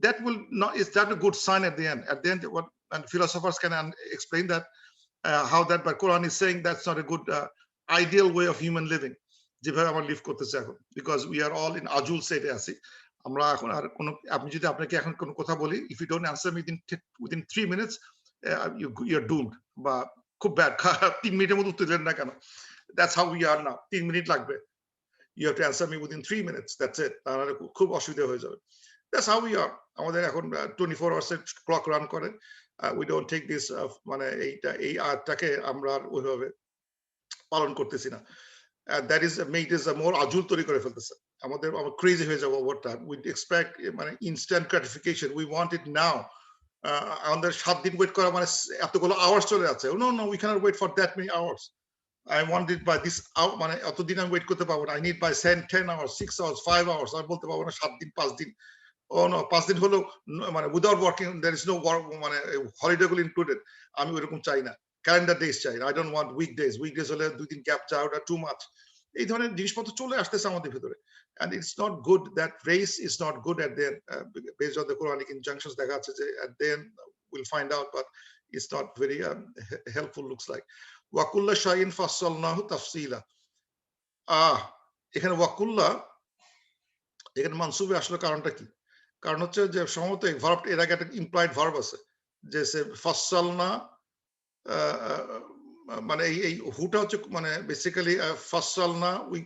that will not, is that a good sign at the end? At the end, what, and philosophers can explain that how that, but Quran is saying that's not a good ideal way of human living, যেভাবে আমরা leave করতেছি এখন, because we are all in ajul state আছি আমরা এখন। আর কোনো, আমি যদি আপনাকে এখন কোনো কথা বলি, if you don't answer me within 3 minutes, you're doomed, বা খুব ব্যাড, 3 মিনিটের মধ্যে উত্তর দিলেন না কেন, that's how we are now, 3 minute লাগবে, you have to answer me within 3 minutes, that's it, তাহলে খুব অসুবিধা হয়ে যাবে। That's how we are, আমাদের এখন 24 hours ক্লক রান করে, we don't take this মানে এই আয়াতটাকে আমরা ওইভাবে পালন করতেছি না, that is made is a more ajul তৈরি করে ফেলতেছে আমাদের, আমরা ক্রেজি হয়ে যাবো ওভার টাইম, we expect মানে instant gratification, we want it now, আমাদের 7 দিন ওয়েট করা মানে এতগুলো আওয়ার্স চলে যাচ্ছে, no, we cannot wait for that many hours, I want it by this hour, মানে এতদিন আমি ওয়েট করতে পারবো না, I need by 10 hours, 6 hours, 5 hours, আমি বলতে পারবো না 7 দিন 5 দিন, oh no, 5 দিন হলো মানে without working, there is no work, মানে হলিডে গুলো ইনক্লুডেড, আমি ওরকম চাই না, ক্যালেন্ডার ডেজ চাই, I don't want weekdays হলে 2 দিন গ্যাপ চাই, ওটা টু মাচ, এই ধরনের জিনিসপত্র চলে আসতেছে আমাদের ভিতরে, and it's not good, that race is not good at the end, based on the Quranic injunctions দেখা যাচ্ছে যে at the end we'll find out, but it's not very helpful, looks like. ওয়াকুল্লা শাইন ফাসসালনাহু তাফসীলা, এখানে ওয়াকুল্লা, এখানে মানসুবে আসলে কারণটা কি? কারণ হচ্ছে যে সম্ভবত এই ভার্ব, এর আগে একটা ইমপ্লয়েড ভার্ব আছে, যে সে ফাসসালনা, মানে এই হুটা হচ্ছে মানে বেসিক্যালি ফাসসালনা, উই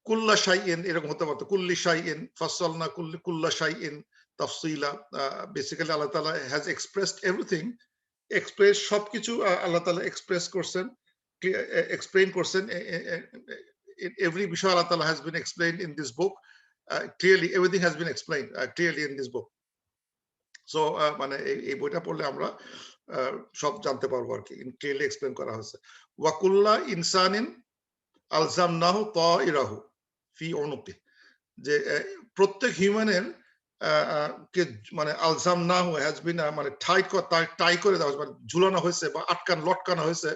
কুল্লা শাইইন, এরকম হতে পারতো, কুল্লি শাইইন, ফাসসালনা কুল্লা শাইইন তাফসীলা, বেসিক্যালি আল্লাহ তাআলা হ্যাজ এক্সপ্রেসড এভরিথিং, এক্সপ্রেস সবকিছু আল্লাহ তাআলা এক্সপ্রেস করছেন, এক্সপ্লেইন করছেন, every বিষয় আল্লাহ তাআলা has been explained in this book, clearly everything has been explained clearly in this book, so মানে এই বইটা পড়লে আমরা সব জানতে পারবো আর কি, ক্লিয়ারলি এক্সপ্লেইন করা হয়েছে। ওয়াকুল্লা ইনসানিন আলজামনাহু তাইরাহু ফি উনুকি, যে প্রত্যেক হিউম্যানের কে মানে আলজামনাহু হ্যাজ বিন মানে টাই করে দেওয়া, মানে ঝুলানো হয়েছে বা লটকানো হয়েছে,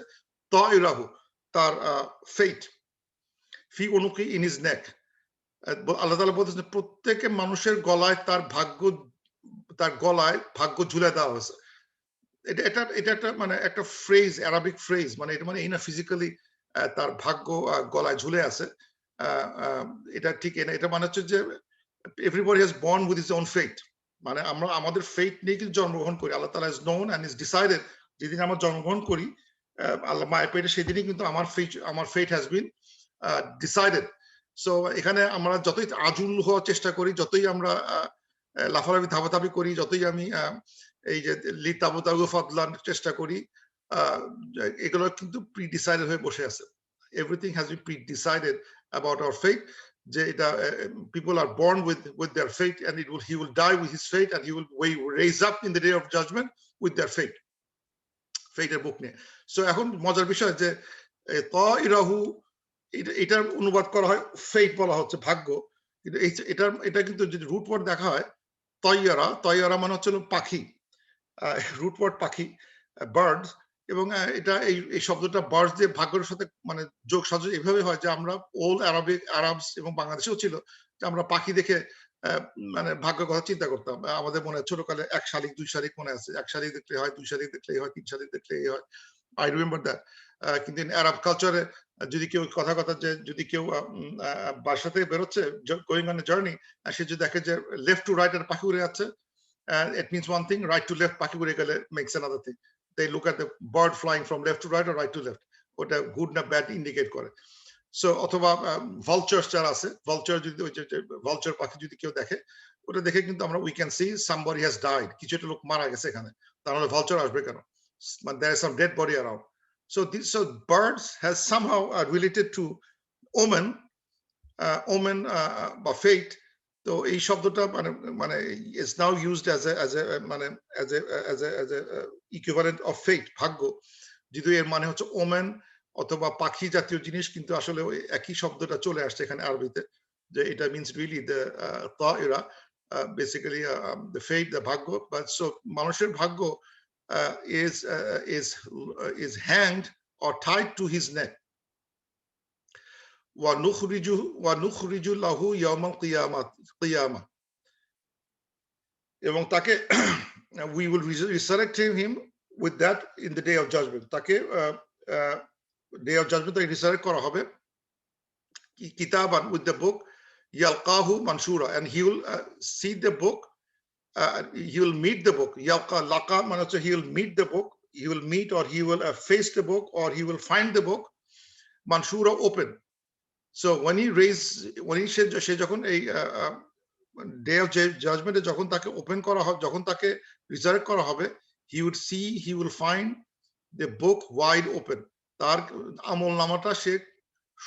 তাইরাহু তার ফেট, ফি উনুকি ইন হিজ নেক, আল্লাহ তাআলা বলতেছেন প্রত্যেকে মানুষের গলায় তার গলায় ভাগ্য ঝুলে দেওয়া হয়েছে। এটা একটা মানে একটা ফ্রেজ, অ্যারাবিক ফ্রেজ, মানে এটা মানে এই না ফিজিক্যালি তার ভাগ্য গলায় ঝুলে আছে, এটা ঠিক না, এটা মানে হচ্ছে যে everybody has born with his own fate, মানে আমরা আমাদের ফেট নিয়ে কিন্তু জন্মগ্রহণ করি, আল্লাহ তাআলা is known and is decided, যেদিন আমরা জন্মগ্রহণ করি আল্লাহ মায়ের পেটে, সেদিনই কিন্তু আমার ফেট হ্যাজ বিন ডিসাইডেড। সো এখানে আমরা যতই আজুল হওয়ার চেষ্টা করি, যতই আমরা লাফালাফি ধাপাধাপি করি, যতই আমি এই যে লিতাবুতাবু ফাদলান চেষ্টা করি, এগুলো কিন্তু প্রি ডিসাইডেড হয়ে বসে আছে, everything has been pre decided about our fate, যে এটা people are born with their fate, and he will die with his fate, and he will raise up in the day of judgement with their ফেটের book নিয়ে। So এখন মজার বিষয় যে তাইরাহু, এটার অনুবাদ করা হয় ফেট বলা হচ্ছে ভাগ্য, কিন্তু এটা কিন্তু যদি রুট ওয়ার্ড দেখা হয় তয়রা মানে হচ্ছে পাখি, রুট ওয়ার্ড পাখি, বার্ডস, এবং এটা এই শব্দটা বার্ডস দিয়ে ভাগ্যের সাথে মানে যোগ সাজস এভাবে হয় যে আমরা ওল আরবস এবং বাংলাদেশেও ছিল যে আমরা পাখি দেখে মানে ভাগ্যের কথা চিন্তা করতাম, আমাদের মনে ছোটকালে 1 শালিক 2 শালিক মনে আছে, 1 শালিক দেখলে হয়, 2 শালিক দেখলেই হয়, 3 শালিক দেখলেই হয়, আই রিমেম্বার দ্যাট। কিন্তু আরব কালচারে যদি কেউ কথা যে যদি কেউ বাসা থেকে বেরোচ্ছে গোয়িং অন এ জার্নি, সে যদি দেখে যে লেফট টু রাইট এর পাখি উড়ে যাচ্ছে, it means one thing, right to left পাখি উড়ে গেলে makes another thing, they look at the bird flying from left to right or right to left, ওটা গুড না ব্যাড ইন্ডিকেট করে। সো অথবা ভালচার যারা আছে, ভালচার যদি ওই যে ভালচার পাখি যদি কেউ দেখে, ওটা দেখে কিন্তু আমরা we can see somebody has died, কিছু একটা লোক মারা গেছে এখানে, তাহলে ভালচার আসবে কেন, there is some dead body around. So birds has somehow related to omen বা fate. তো এই শব্দটা মানে is now used as a equivalent of fate, ভাগ্য, যদি এর মানে হচ্ছে ওমেন অথবা পাখি জাতীয় জিনিস, কিন্তু আসলে ওই একই শব্দটা চলে আসছে এখানে আরবিতে, যে এটা মিন্স রিয়েলি দ্য তাইরা, basically the fate, the bhagyo. But so মানুষের ভাগ্য is hanged or tied to his neck. وَنُخْرِجُ لَهُ يَوْمَ الْقِيَامَةِ এবং তাকে we will resurrect him with that in the day of judgment. তাকে day of judgment তাকে resurrect করা হবে kitaban, with the book, yalqahu manshura, and he will see the book, he will meet the book. Yalqa, laqa মানে হচ্ছে he will meet the book, he will meet or he will face the book, or he will find the book manshura, open. So when he সে যখন এই day of judgment এ যখন তাকে open করা হবে, যখন তাকে রিজার্ভ করা হবে, he would see, he will find the book wide open. তার আমলনামাটা সে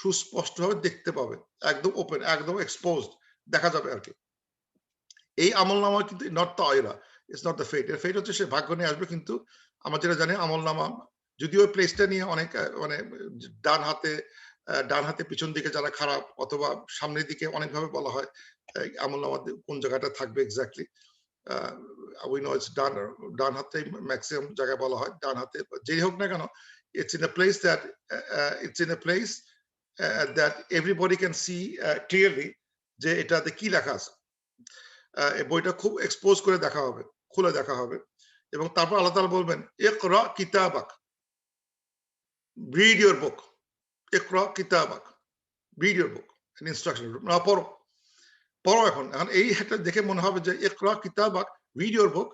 সুস্পষ্টভাবে দেখতে পাবে, একদম ওপেন, একদম এক্সপোজড দেখা যাবে আর কি। এই আমলনামা কিন্তু নট দ্য আয়রা, ইটস নট দ্য ফেট। এর ফেট হচ্ছে সে ভাগ্য নিয়ে আসবে, কিন্তু আমরা যেটা জানি আমলনামা, যদিও প্লেসটা নিয়ে অনেক মানে ডান হাতে পিছন দিকে যারা খারাপ, অথবা সামনের দিকে অনেকভাবে বলা হয় আমলনামা কোন জায়গাটা থাকবে এক্স্যাক্টলি। উই নো ইটস ডান হাতে ম্যাক্সিমাম জায়গায় বলা হয় ডান হাতে, যেই হোক না কেন, it's in a place that everybody can see clearly যে এটাতে কি লেখা আছে। এই বইটা খুব এক্সপোজ করে দেখা হবে, খুলে দেখা হবে, এবং তারপর আল্লাহ তাআলা বলবেন ইকরা কিতাবাক, read your book, Iqra কিতাবাক, read your book, an instruction, না পড়ো এখন এই একটা দেখে মনে হবে যে ইকরা কিতাবাক, read your book।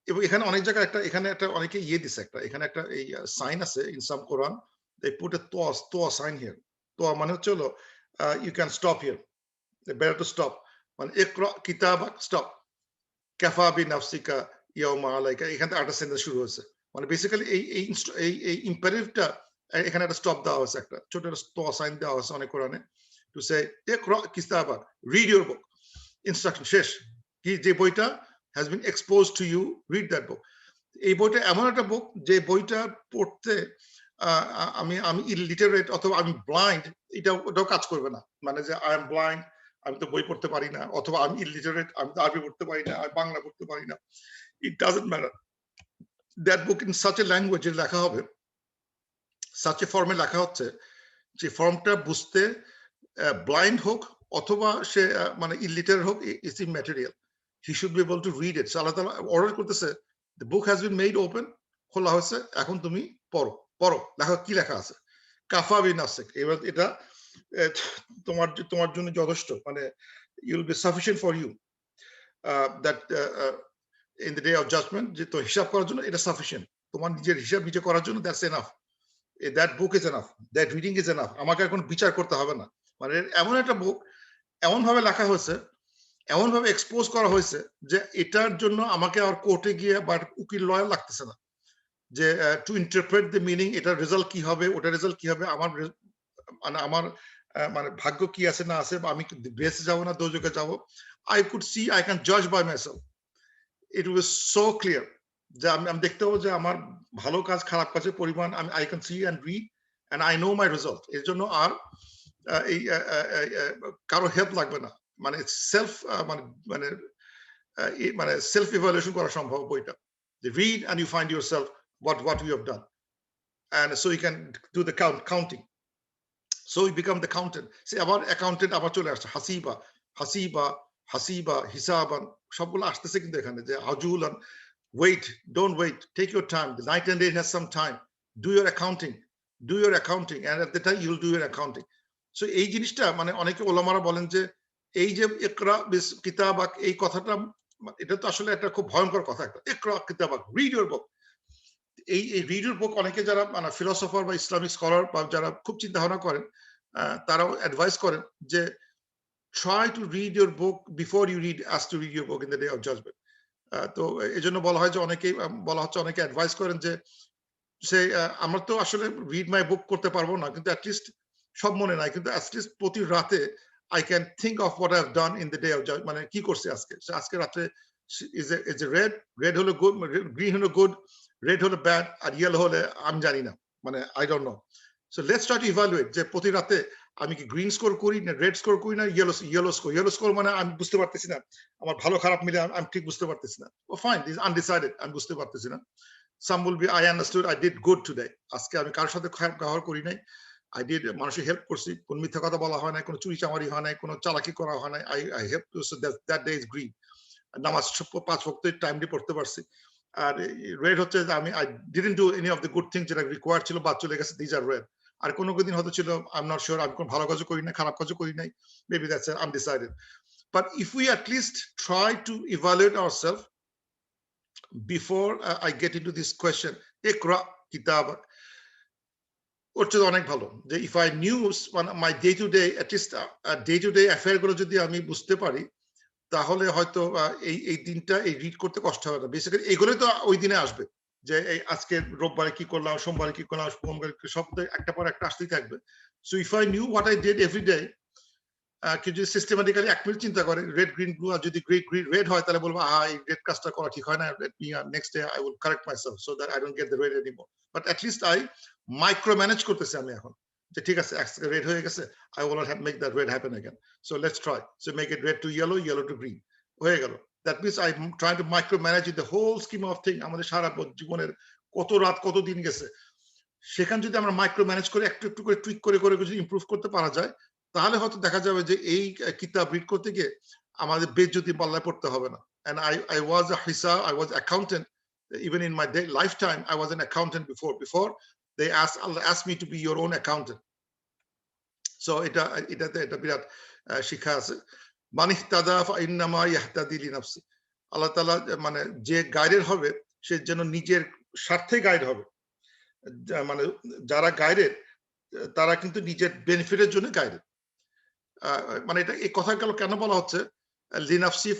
এবং এখানে অনেক জায়গায় এখানে একটা অনেকে দিছে, এখানে একটা এই সাইন আছে in some Quran, they put a toa sign here. তোয়া মানে হচ্ছে হলো you can stop here, better to stop, মানে ইকরা কিতাবাক, stop, কাফা বিনাফসিকা ইয়াউমা আলাইকা, এখান থেকে একটা সেন্টেন্স শুরু হয়েছে। মানে বেসিক্যালি এই ইম্পারেটিভটা এখানে একটা স্টপ দেওয়া হয়েছে, একটা ছোট তোয়া সাইন দেওয়া হয়েছে অনেক কোরআনে, টু সে ইকরা কিতাবাক, রিড ইউর বুক, ইনস্ট্রাকশন শেষ, কি যে বইটা has been exposed to you, read that book. এই বইটা এমন একটা বুক যে বইটা পড়তে আমি ইলিটারেট অথবা আমি ব্লাইন্ড, ওটাও কাজ করবে না। মানে যে আই এম ব্লাইন্ড, আমি তো বই পড়তে পারি না, অথবা আমি ইলিটারেট, আমি তো আরবি পড়তে পারি না, আমি বাংলা পড়তে পারি না, it doesn't matter. That book in such a language লেখা হবে, সাচ এ ফর্মে লেখা হচ্ছে যে ফর্মটা বুঝতে ব্লাইন্ড হোক অথবা সে মানে ইলিটারেট হোক, it's immaterial, he should be able to read it. So Allah Ta'ala order করতেছে, the book has been made open, খোলা হয়েছে, এখন তুমি পড়ো লেখা কি লেখা আছে, কাফা বিনাফসিক, এবার এটা তোমার জন্য যথেষ্ট, মানে you'll be sufficient for you, that in the day of judgment, যে তো হিসাব করার জন্য এটা সাফিশিয়েন্ট, তোমার নিজের হিসাব নিজে করার জন্য that's enough, that book is enough, that reading is enough, আমাকে আর কোনো বিচার করতে হবে না। মানে এমন একটা বুক, এমন ভাবে লেখা হয়েছে, এমন ভাবে এক্সপোজ করা হয়েছে যে এটার জন্য আমাকে আর কোর্টে গিয়ে বা উকিল লয়ার লাগতেছে না, যে টু ইন্টারপ্রেট দ্য মিনিং, এটার রেজাল্ট কি হবে, ওটার রেজাল্ট কি হবে, আমার মানে ভাগ্য কি আছে না আছে, আমি বেঁচে যাবো না দোজখে যাবো, I could see, I can জাজ by myself, it was so clear, যে আমি দেখতে পাবো যে আমার ভালো কাজ খারাপ কাজের পরিমাণ, আমি I can see and read and I know my result. এর জন্য আর এই কারো হেল্প লাগবে না, মানে সেলফ মানে সেলফ ইভালুয়েশন করা সম্ভব বইটা, যে read and you find yourself what you have done, and so you can do the counting, so you become the accountant. সে আবার অ্যাকাউন্টেন্ট আবার চলে আসছে, হাসিবা হিসাবান, সবগুলো আসতেছে কিন্তু এখানে, যে আজুলান, wait, don't wait, take your time, the night and day has some time, do your accounting, and at the time you'll do your accounting. So এই জিনিসটা মানে অনেকে ওলামারা বলেন যে এই যে ইকরা কিতাবাক, এই কথাটা, এটা তো আসলে একটা খুব ভয়ঙ্কর কথা, একটা ইকরা কিতাবাক, রিড ইউর বুক। এই রিড ইউর বুক অনেকে যারা মানে ফিলোসফার বা ইসলামিক স্কলার বা যারা খুব চিন্তা ভাবনা করেন, তারাও অ্যাডভাইস করেন যে try to read your book before you ask to read your book in the day of judgment. তো এই জন্য বলা হয় যে অনেকে অ্যাডভাইস করেন যে সে আমরা তো আসলে রিড মাই বুক করতে পারবো না, কিন্তু অ্যাটলিস্ট সব মনে নাই, কিন্তু অ্যাটলিস্ট প্রতি রাতে I can think of what I've done in the day of judgment, মানে কি করছি আজকে রাতে, is a red হলো good, green হলো good, red হলো bad, আর yellow হলে আমি জানি না, মানে I don't know. So let's try to evaluate যে প্রতি রাতে আমি কি গ্রিন স্কোর করি না রেড স্কোর করি না ইয়েলো স্কোর মানে আমি বুঝতে পারতেছি না, আমার ভালো খারাপ মিলে আমি ঠিক বুঝতে পারতেছি না। ও ফাইন, দিস আনডিসাইডেড, আমি বুঝতে পারতেছি না। Some will be I understood, I did good today, আজকে আমি কারোর সাথে খারাপ ব্যবহার করি নাই, আই ডিড, মানুষের হেল্প করছি, কোন মিথ্যা কথা বলা হয় নাই, কোনো চুরি চামারি হয় নাই, কোনো চালাকি করা হয় নাই, I help, so that day is green. নামাজ 5 ওয়াক্ত টাইমলি পড়তে পারছি। আর রেড হচ্ছে যে আমি I didn't do any of the good things যেটা রিকোয়ার্ড ছিল, বাদ চলে গেছে, দিজ আর রেড। আর কোনো দিন হয়তো ছিল আই এম নট শিওর, আমি কোনো ভালো কাজও করি নাই, খারাপ কাজও করি নাই, maybe that's undecided. But if we at least try to evaluate ourselves before I get into this question, ইকরা কিতাবাক, ওর চেয়ে অনেক ভালো যে if I knew my day to day, at least day to day affair গুলো যদি আমি বুঝতে পারি, তাহলে হয়তো এই দিনটা এই রিড করতে কষ্ট হবে না। বেসিক্যালি এগুলোই তো ওই দিনে আসবে, যে এই আজকে রোববারে কি করলাম, সোমবারে কি করলাম, সোমবারে সব একটা পর একটা আসতেই থাকবে। So if I new what I did every day, কেউ যদি সিস্টেমেটিক্যালি 1 মিনিট চিন্তা করে রেড গ্রিন ব্লু, আর যদি রেড হয় তাহলে বলবো এই রেড কাজটা করা ঠিক হয় না, next day I will correct myself so that I don't get the red anymore. But at least I micro manage করতেছি আমি এখন, যে ঠিক আছে আজকে রেড হয়ে গেছে, I will not make that red happen again, so let's try, so make it red to yellow, yellow to green, হয়ে গেল। That means I am trying to micromanage the whole scheme of thing. আমাদের সারা জীবনের কত রাত কত দিন গেছে, সেখানে যদি আমরা মাইক্রো ম্যানেজ করে একটু একটু করে টুইক করে করে যদি ইমপ্রুভ করতে পারা যায়, তাহলে হয়তো দেখা যাবে যে এই কিতাব রিড করতে গিয়ে আমাদের বেজ্জতি পাল্লায় পড়তে হবে না। And I was a hisab, I was accountant, even in my lifetime I was an accountant before they Allah asked me to be your own accountant. So এটা বিরাট শিক্ষা আছে। মান ইহতাদা ফাইন্নামা ইয়াহতাদি লিনাফসি, আল্লাহ তাআলা মানে যে গাইডেড হবে সে যেন নিজের স্বার্থে গাইড হবে, মানে যারা গাইডেড তারা কিন্তু নিজের বেনিফিটের জন্য গাইডেড। মানে এটা এই কথাগুলো কেন বলা হচ্ছে লিনাফসিফ,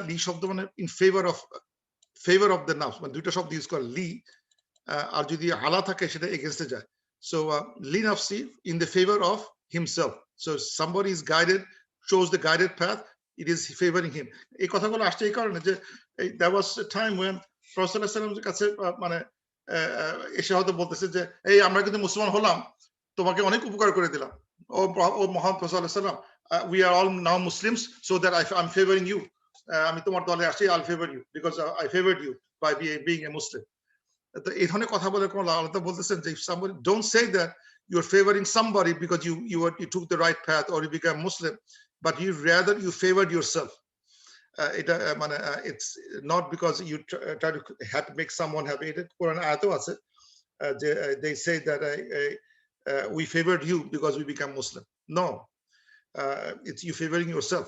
লি শব্দ মানে ইন ফেভার অফ দ্য নাফস, মানে দুইটা শব্দ ইউজ করে, লি আর যদি আলা থাকে সেটা এগেইনস্টে যায়। সো লিনাফসি in the favour of himself, so somebody is guided, shows the guided path, it is favoring him. এই কথাগুলো আসছে এই কারণে যে there was a time when professor সাল্লাল্লাহু আলাইহি ওয়াসাল্লামের কাছে মানে এসে হয়তো বলতেছে যে এই আমরা কিন্তু মুসলমান হলাম, তোমাকে অনেক উপকার করে দিলাম, ও মহান প্রফেসর সাল্লাল্লাহু আলাইহি ওয়াসাল্লাম, we are all now Muslims so that I'm favoring you, আমি তোমার দলে আসি, I'll favor you because I favored you by being a Muslim. তো এই ধরনের কথা বলে কোন আল্লাহ বলতেছেন যে somebody don't say that you're favoring somebody because you took the right path or you became Muslim, but rather you favored yourself. এটা মানে it's not because you try to make someone happy. এটা কোরআন আয়াতও আছে যে they say that we favored you because we became Muslim. No, it's you favoring yourself.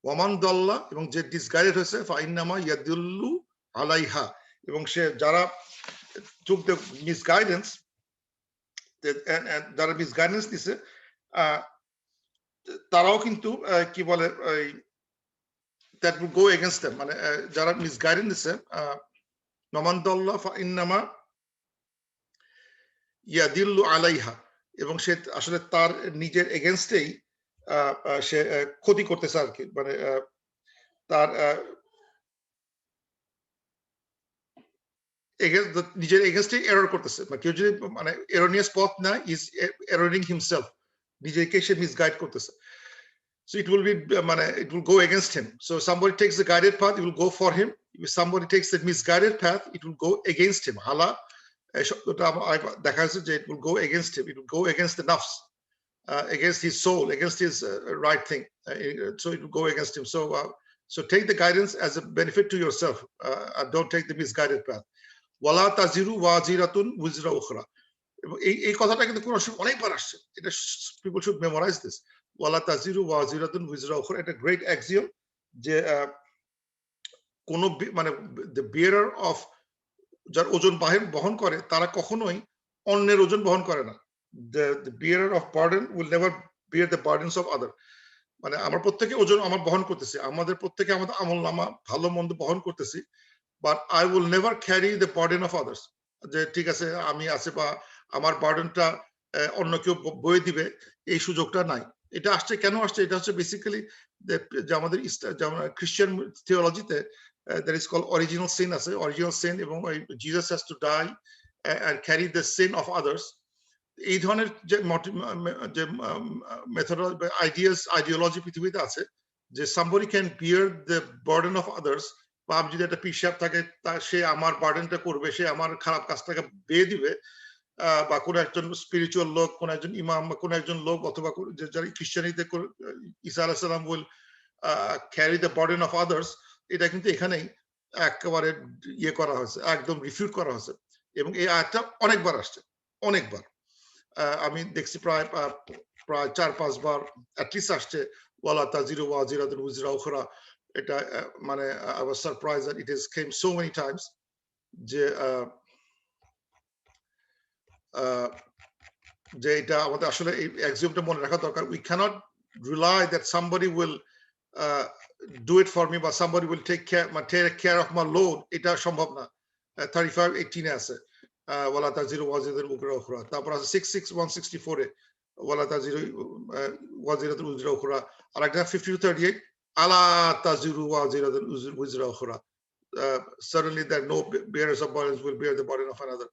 ওয়ামান দাল্লা, এবং যে ডিসগাইডেড হয়েছে ফাইন্নামা ইয়াদুল্লু আলাইহা, এবং সে যারা took the misguidance, যারা মিসগাইডেন্স দিছে তারাও কিন্তু কি বলে that will go against them, মানে যারা মিসগাইডেন্স দিছে ওয়ামান দাল্লা ফাইন্নামা ইয়াদুল্লু আলাইহা, এবং সে আসলে তার নিজের এগেইনস্টেই সে ক্ষতি করতেছে আর কি, মানে তার নিজের এগেইনস্টে এরর করতেছে, মানে কেউ যদি মানে এরোনিয়াস পথ না, ইজ এররিং হিমসেলফ, নিজেকে সে মিসগাইড করতেছে। So it will be it will go against him. So somebody takes the guided path, it will go for him. If somebody takes the misguided path, it will go against him. Hala দেখা যাচ্ছে যে it will go against him, it will go against the nafs, against his soul, against his right thing, so it will go against him. So take the guidance as a benefit to yourself, and don't take the misguided path. ওয়ালা তাজিরু ওয়াজিরাতুন উজরা উখরা, এই কথাটা কিন্তু কোরআন শরীফে অনেকবার আসছে, এটা people should memorise this. ওয়ালা তাজিরু ওয়াজিরাতুন উজরা উখরা, এটা গ্রেট এক্সিওম যে কোন মানে দ্য বিয়ারার অফ, যার ওজন বহন করে তারা কখনোই অন্যের ওজন বহন করে না। The bearer of burden will never bear the burdens of other, মানে আমরা প্রত্যেকে ওজন আমার বহন করতেছি, আমাদের প্রত্যেকে আমাদের আমলনামা ভালো মন্দ বহন করতেছি, but I will never carry the burden of others, যে ঠিক আছে আমি আছে বা আমার বার্ডেনটা অন্য কেউ বয়ে দিবে, এই সুযোগটা নাই। এটা আসছে কেন আসছে, এটা হচ্ছে বেসিক্যালি যে আমাদের খ্রিস্টান থিওলজিতে that is called original sin আছে, original sin, এবং Jesus has to die and carry the sin of others, এই ধরনের যে যে আইডিওলজি পৃথিবীতে আছে যে somebody can bear the burden of others, বা আমি যদি একটা পিসাব থাকে সে আমার বার্ডেনটা করবে, সে আমার খারাপ কাজটাকে বেয়ে দিবে, বা কোন একজন স্পিরিচুয়াল লোক, কোন একজন ইমাম, কোন একজন লোক, অথবা যারা খ্রিস্টানিতে ঈসা আলাইহিস সালাম will carry the burden of others, এটা কিন্তু এখানেই একেবারে ইয়ে করা হয়েছে, একদম রিফিউট করা হয়েছে। এবং এই আয়াতটা অনেকবার আসছে, অনেকবার আমি দেখছি প্রায় 4-5 বার অ্যাটলিস্ট আসছে, ওয়ালা তাজিরু ওয়াজিরাতুন উযরা উখরা। এটা মানে I was surprised that it has came so many times যে যে এটা আমাদের আসলে এই অ্যাক্সিওমটা মনে রাখা দরকার। We cannot rely that somebody will do it for me, বা somebody will take care of my load, এটা সম্ভব না। 35:18 এ আছে ওয়ালা তাজিরু ওয়াজিরাতুন উযরা উখরা। তারপর আছে 66:164 এ ওয়ালা তাজিরু ওয়াজিরাতুন উযরা উখরা। আরেকটা 52:38 আলা তাজিরু ওয়াজিরাতুন উযরা Ukhra. Certainly that no bearers of burdens will bear the burden of another.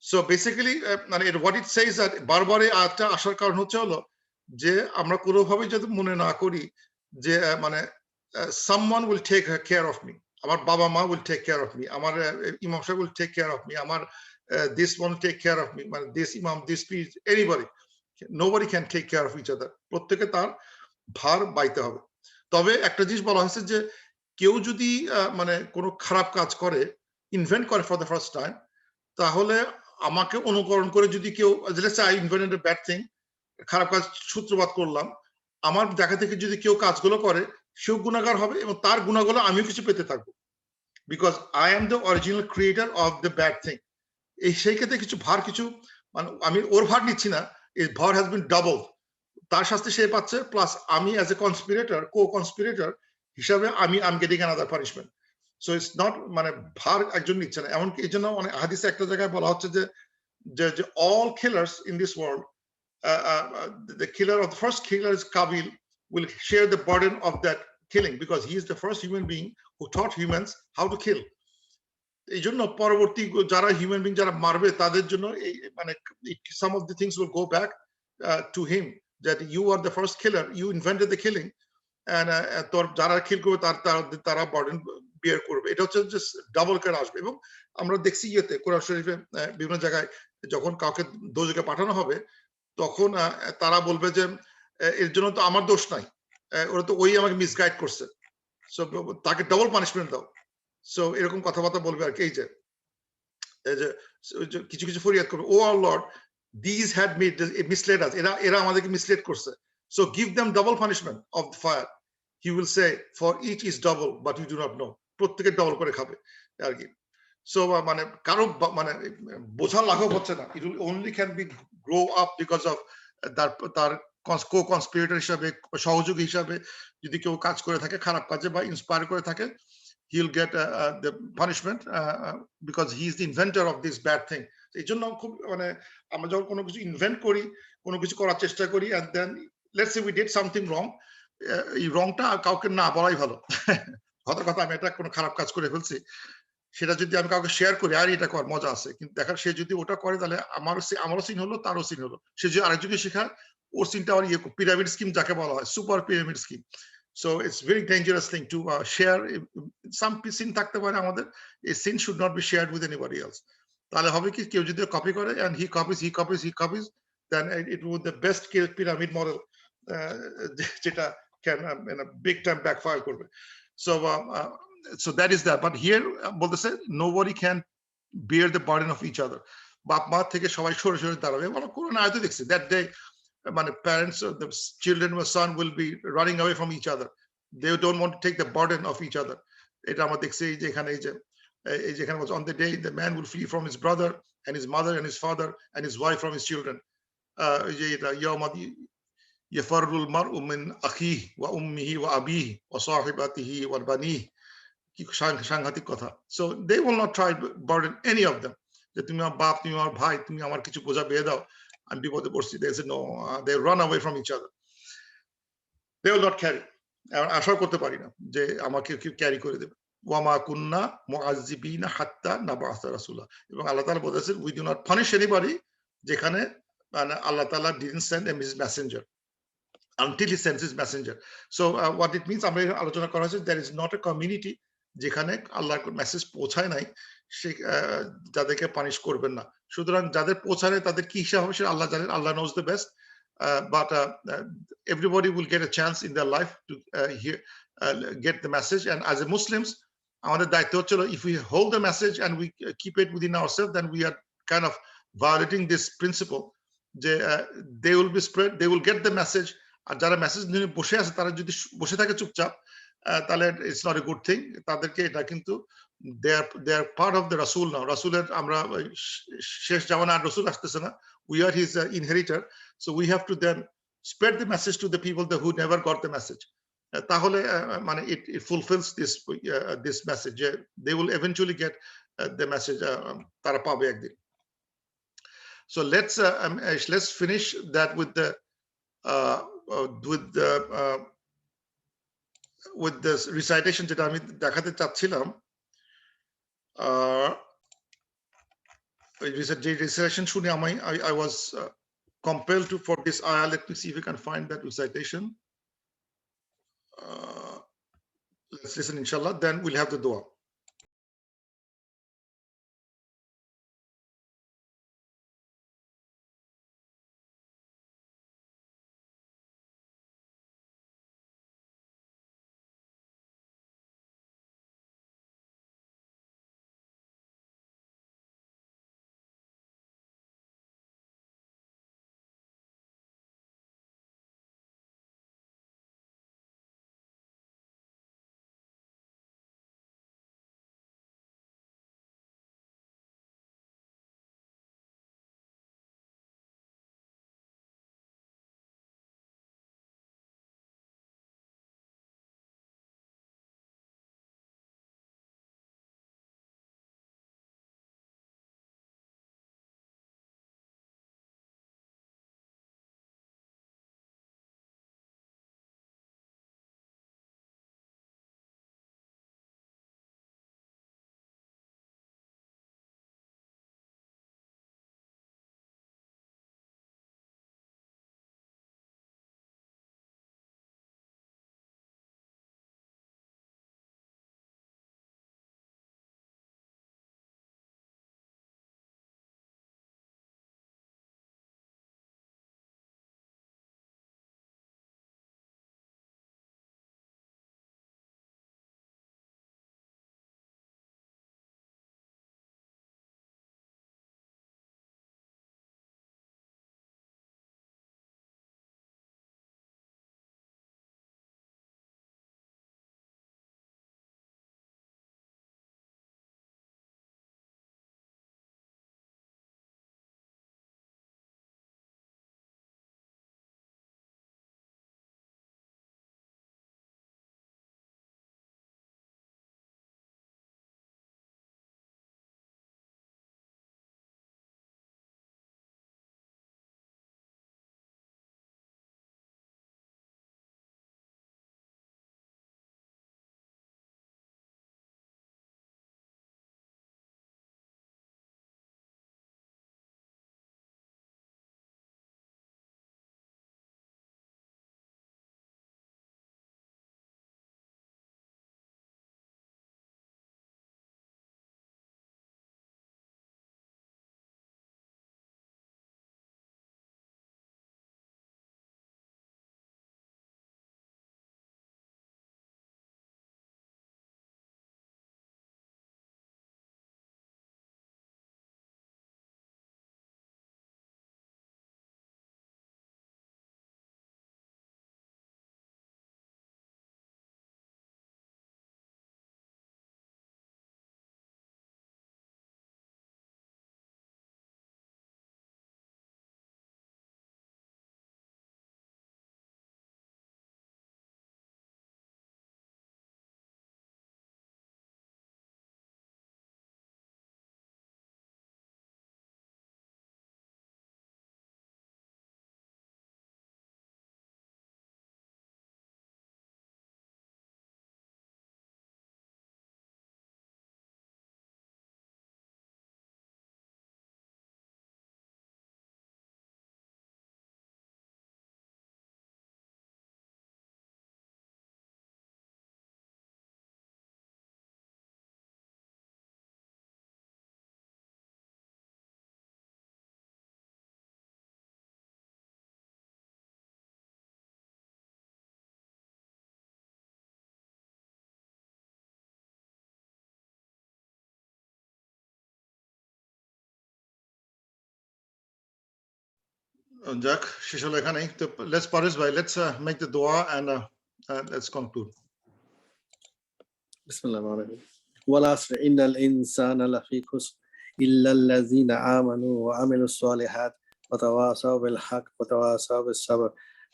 So basically মানে what it says that বারবারে আয়াতটা আসার কারণ হচ্ছে হলো যে আমরা কোনোভাবে যদি মনে না করি যে মানে someone will take care of me, আমার বাবা মা will take care of me, আমার ইমাম সাহেব will take care of me, আমার this one will take care of me, মানে this imam, this priest, anybody, nobody can take care of each other, প্রত্যেকে তার ভার বাইতে হবে। তবে একটা জিনিস বলা হয়েছে যে কেউ যদি মানে কোনো খারাপ কাজ করে, ইনভেন্ট করে ফর দ্য ফার্স্ট টাইম, তাহলে আমাকে অনুকরণ করে যদি কেউ, let's say I invented a bad thing, খারাপ কাজ সূত্রপাত করলাম, আমার দেখা থেকে যদি কেউ কাজগুলো করে, সেও গুনাহগার হবে এবং তার গুনাহগুলো আমিও কিছু পেতে থাকবো, because I am the original creator of the bad thing. এই সেই ক্ষেত্রে কিছু ভার, কিছু মানে আমি ওর ভার নিচ্ছি না, এই ভার হ্যাজ বিন ডাবল, তার শাস্তি সে পাচ্ছে, প্লাস আমি অ্যাজ এ কনস্পিরেটর, কনস্পিরেটর হিসাবে আমি I am getting another punishment. So it's not মানে ভার একজন নিচ্ছে না। এমনকি এই জন্য অনেক হাদিসে একটা জায়গায় বলা হচ্ছে যে যে all killers in this world, the killer of the first killer is Qabil, will share the burden of that killing because he is the first human being who taught humans how to kill. এই জন্য পরবর্তী যারা human being যারা মারবে তাদের জন্য মানে some of the things will go back to him, that you are the first killer, you invented the killing, and তোর যারা কিল করবে তারা বার্ডেন বিয়ার করবে। এটা হচ্ছে জাস্ট ডাবল করে আসবে। এবং আমরা দেখছি ইয়েতে কোরআন শরীফে বিভিন্ন জায়গায় যখন কাউকে দোজখে পাঠানো হবে, তখন তারা বলবে যে এর জন্য তো আমার দোষ নাই, ওরা তো ওই আমাকে মিসগাইড করছে, সো তাকে ডাবল পানিশমেন্ট দাও। সো এরকম কথাবার্তা বলবে আর কি। এই যে কিছু কিছু ফরিয়াদ করবে, oh our lord, these had misled us, এরা আমাদেরকে মিসলিড করছে, so give them double punishment of the fire. He will say, for each is double but you do not know, প্রত্যেকে ডাবল করে খাবে আর কি। সো মানে কারো মানে বোঝা লাঘব হচ্ছে না, it will only can be grow up because of তার কো-কনস্পিরেটর হিসাবে, সহযোগী হিসাবে যদি কেউ কাজ করে থাকে খারাপ কাজে বা ইন্সপায়ার করে থাকে, he'll get the punishment because he is the inventor of this bad thing. এই জন্য খুব মানে আমরা যখন কোনো কিছু ইনভেন্ট করি, কোনো কিছু করার চেষ্টা করি, and then let's say we did something wrong, এই রংটা কাউকে না বলাই ভালো। কথা আমি একটা কোনো খারাপ কাজ করে ফেলছি, সেটা যদি আমি কাউকে শেয়ার করি, আর এটা কর মজা আছে, কিন্তু দেখা সে যদি ওটা করে তাহলে আমারও সিন হলো, তারও সিন হলো। সে যদি আরেকজনকে শেখায়, ওর সিনটা আবার ইয়ে পিরামিড স্কিম যাকে বলা হয়, super pyramid scheme. So it's very dangerous thing to share. Some sin থাকতে পারে আমাদের, a sin should not be shared with anybody else. তাহলে হবে কি, কেউ যদি কপি করে and he copies, then it would the best case pyramid model, যেটা can in a big time backfire করবে। So that is that. But here বলতেছে nobody can bear the burden of each other. বাপ মা থেকে সবাই সরে সরে দাঁড়াবে। মানে কোরআন আয়াতে দেখছি that day মানে parents, the children or son will be running away from each other. They don't want to take the burden of each other. এটা আমরা দেখছি এই যে এখানে যেখানে was on the day the man will flee from his brother and his mother and his father and his wife from his children. এই যে এটা ইয়াউমা ইয়াফারুল মারউ মিন আখিহি ওয়া উম্মিহি ওয়া আবিহি ওয়া সাহিবাতিহি ওয়া বানিহি। কি সাংঘাতিক কথা। So they will not try to burden any of them, যে তুমি আমার বাপ, তুমি আমার ভাই, তুমি আমার কিছু বোঝা বেয়ে দাও, আমি বিপদে পড়ছি। They say no, they run away from each other. They will not carry. আশাও করতে পারি না যে আমাকে কেউ ক্যারি করে দেবে। ওয়ামা কুন্না মুআযযিবিনা হাত্তা নাবআসা রাসূলা। এবং আল্লাহ তাআলা বলেছেন, we do not punish anybody যেখানে and Allah Ta'ala didn't send him his messenger until he sends his messenger. So what it means, আমরা আলোচনা করা হয়েছে, there is not a community যেখানে আল্লাহর মেসেজ পৌঁছায় নাই, সে যাদেরকে পানিশ করবেন না। সুতরাং যাদের পৌঁছায় তাদের কি হিসাব হবে সেটা আল্লাহ জানেন, আল্লাহ knows the best. But everybody will get a chance in their life to get the message. And as a Muslims, আমাদের দায়িত্ব হচ্ছে, if we hold the message and we keep it within ourselves, then we are kind of violating this principle. They will be spread, they will get the message. আর যারা message নিয়ে বসে আছে তারা যদি বসে থাকে চুপচাপ, তাহলে it's not a good thing. তাদেরকে এটা কিন্তু দে আর পার্ট অফ দ্য রাসূল নাও। রাসূলের আমরা শেষ জামানা আর রাসূল আসতেছে না, we are his inheritor, so we have to then spread the message to the people who never got the message. তাহলে মানে ইট ফুলফিলস দিস মেসেজ, যে they will eventually get the message, তারা পাবে একদিন। So let's finish that with the with the recitation যেটা আমি দেখাতে চাচ্ছিলাম। যে recitation শুনে I was compelled to for this ayah. Let me see if we can find that recitation. Let's listen inshallah, then we'll have the dua. Jack, Shisholekha nahi. Let's Paris bhai, let's make the dua and let's conclude. Bismillahirrahmanirrahim. والعصر إن الإنسان لفي خسر إلا الذين آمنوا وعملوا الصالحات وتواصوا بالحق وتواصوا بالصبر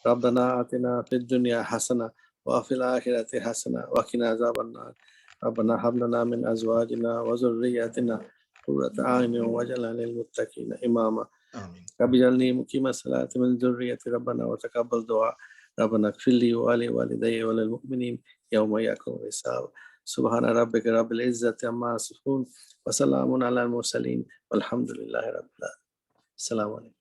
ربنا آتنا في الدنيا حسنة وفي الآخرة حسنة وقنا عذاب النار ربنا هب لنا من أزواجنا وذرياتنا قرة أعين واجعلنا للمتقين إماما Ameen. رب اجعلني مقيم الصلاة من ذريتي ربنا وتقبل دعاء ربنا اغفر لي ولوالدي وللمؤمنين يوم يقوم الحساب سبحان ربك رب العزة عما يصفون وسلام على المرسلين والحمد لله رب العالمين. السلام عليكم.